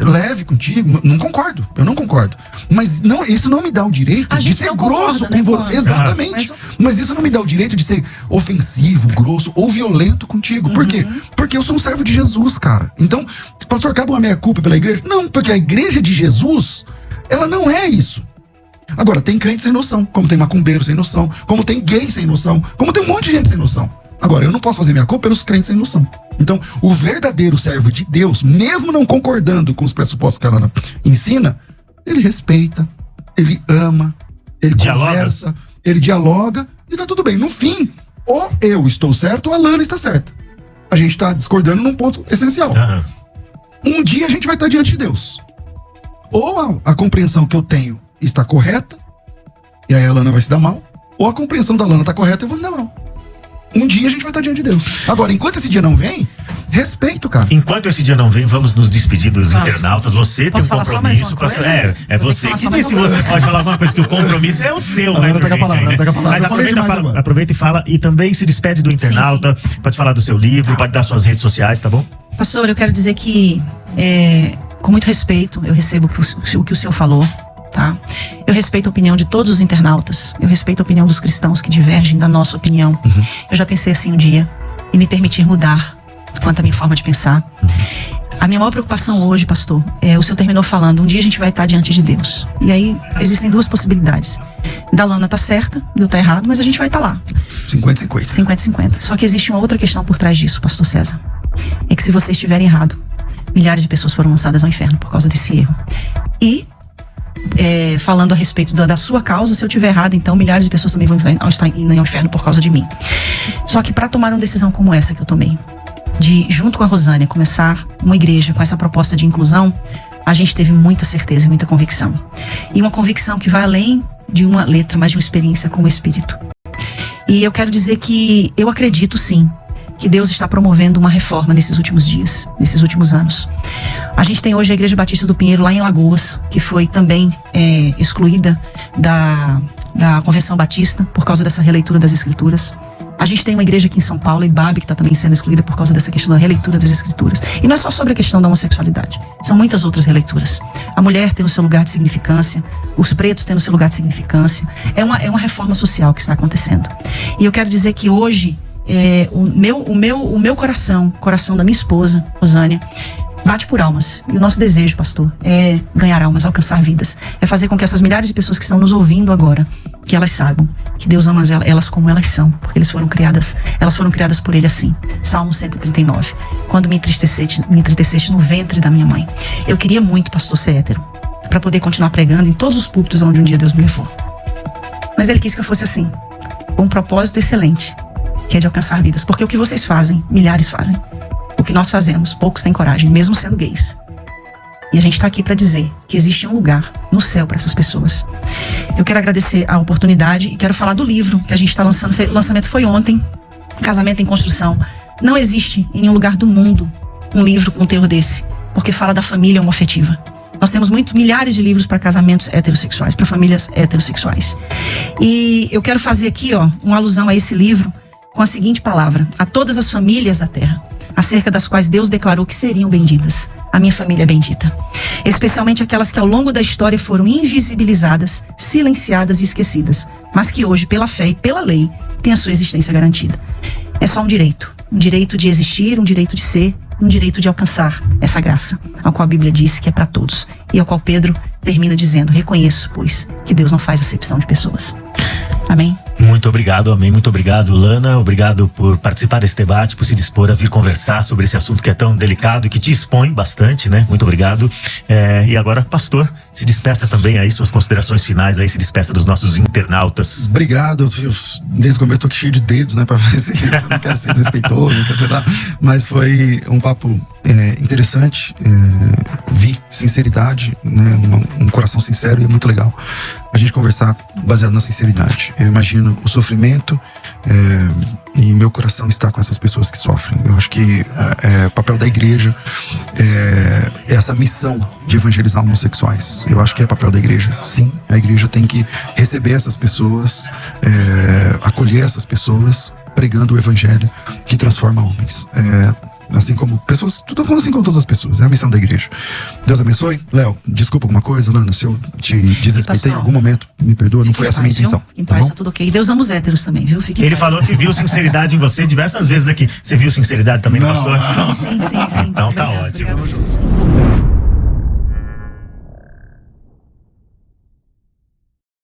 leve contigo. Não concordo, eu não concordo. Mas isso não me dá o direito de ser grosso com você. Exatamente. Mas isso não me dá o direito de ser ofensivo, grosso ou violento contigo. Por quê? Porque eu sou um servo de Jesus, cara. Então, pastor, cabe uma meia-culpa pela igreja? Não, porque a igreja de Jesus, ela não é isso. Agora, tem crente sem noção, como tem macumbeiro sem noção, como tem gay sem noção, como tem um monte de gente sem noção. Agora, eu não posso fazer minha culpa pelos crentes sem noção. Então, o verdadeiro servo de Deus, mesmo não concordando com os pressupostos que ela ensina, ele respeita, ele ama, ele conversa, ele dialoga e tá tudo bem. No fim, ou eu estou certo ou a Lana está certa. A gente tá discordando num ponto essencial. Um dia a gente vai estar diante de Deus. Ou a compreensão que eu tenho está correta, e aí a Lana vai se dar mal, ou a compreensão da Lana está correta e eu vou me dar mal. Um dia a gente vai estar diante de Deus. Agora, enquanto esse dia não vem, respeito, cara. Enquanto esse dia não vem, vamos nos despedir dos internautas. Você tem um compromisso. É você que disse se você pode falar alguma coisa, que o compromisso é o seu. Mas aproveita e fala. E também se despede do internauta. Sim. Pode falar do seu livro, pode dar suas redes sociais, tá bom? Pastor, eu quero dizer que, com muito respeito, eu recebo o que o senhor falou. Tá? Eu respeito a opinião de todos os internautas. Eu respeito a opinião dos cristãos que divergem da nossa opinião. Eu já pensei assim um dia em me permitir mudar quanto à minha forma de pensar. A minha maior preocupação hoje, pastor, o senhor terminou falando, um dia a gente vai estar diante de Deus. E aí existem duas possibilidades. Da Lana tá certa, eu tá errado, mas a gente vai estar lá. 50-50. 50-50. Só que existe uma outra questão por trás disso, pastor César. É que se você estiver errado, milhares de pessoas foram lançadas ao inferno por causa desse erro. E falando a respeito da sua causa, se eu tiver errado, então milhares de pessoas também vão estar indo ao inferno por causa de mim. Só que para tomar uma decisão como essa que eu tomei, de junto com a Rosânia começar uma igreja com essa proposta de inclusão, a gente teve muita certeza e muita convicção. E uma convicção que vai além de uma letra, mas de uma experiência com o Espírito. E eu quero dizer que eu acredito sim que Deus está promovendo uma reforma nesses últimos dias, nesses últimos anos. A gente tem hoje a Igreja Batista do Pinheiro lá em Lagoas, que foi também excluída da Convenção Batista por causa dessa releitura das Escrituras. A gente tem uma igreja aqui em São Paulo, Ibabe, que está também sendo excluída por causa dessa questão da releitura das Escrituras. E não é só sobre a questão da homossexualidade, são muitas outras releituras. A mulher tem o seu lugar de significância, os pretos têm o seu lugar de significância. É uma reforma social que está acontecendo. E eu quero dizer que hoje o meu coração da minha esposa, Rosânia, bate por almas. E o nosso desejo, pastor, é ganhar almas, alcançar vidas. É fazer com que essas milhares de pessoas que estão nos ouvindo agora, que elas saibam que Deus ama elas como elas são, porque elas foram criadas por Ele assim. Salmo 139. Quando me entristeceste no ventre da minha mãe. Eu queria muito, pastor, ser hétero, para poder continuar pregando em todos os púlpitos onde um dia Deus me levou. Mas Ele quis que eu fosse assim, com um propósito excelente, que é de alcançar vidas. Porque o que vocês fazem, milhares fazem. O que nós fazemos, poucos têm coragem, mesmo sendo gays. E a gente está aqui para dizer que existe um lugar no céu para essas pessoas. Eu quero agradecer a oportunidade e quero falar do livro que a gente está lançando. O lançamento foi ontem, Casamento em Construção. Não existe em nenhum lugar do mundo um livro com um teor desse, porque fala da família homoafetiva. Nós temos milhares de livros para casamentos heterossexuais, para famílias heterossexuais. E eu quero fazer aqui uma alusão a esse livro com a seguinte palavra: a todas as famílias da terra, acerca das quais Deus declarou que seriam benditas. A minha família é bendita. Especialmente aquelas que ao longo da história foram invisibilizadas, silenciadas e esquecidas, mas que hoje, pela fé e pela lei, têm a sua existência garantida. É só um direito de existir, um direito de ser, um direito de alcançar essa graça, ao qual a Bíblia diz que é para todos, e ao qual Pedro termina dizendo: reconheço, pois, que Deus não faz acepção de pessoas. Amém? Muito obrigado, amém. Muito obrigado, Lana. Obrigado por participar desse debate, por se dispor a vir conversar sobre esse assunto que é tão delicado e que te expõe bastante, né? Muito obrigado. E agora, pastor, se despeça também aí, suas considerações finais aí, se despeça dos nossos internautas. Obrigado. Desde o começo tô aqui cheio de dedos, né? Pra ver se eu não quero ser desrespeitoso, não quero ser nada. Mas foi um papo interessante. Vi sinceridade, né? Um coração sincero, e é muito legal a gente conversar baseado na sinceridade. Eu imagino o sofrimento e meu coração está com essas pessoas que sofrem. Eu acho que o papel da igreja é essa missão de evangelizar homossexuais. Eu acho que é papel da igreja. Sim, a igreja tem que receber essas pessoas, acolher essas pessoas, pregando o evangelho que transforma homens. Assim como pessoas, assim como todas as pessoas, é a missão da igreja. Deus abençoe. Léo, desculpa alguma coisa, Lana, se eu te desrespeitei em algum momento, me perdoa, não foi essa a minha intenção. Em paz, tá tudo ok. Deus ama os héteros também, viu? Ele falou que viu sinceridade em você diversas vezes aqui. Você viu sinceridade também, pastor? Sim. Então tá ótimo. Obrigada.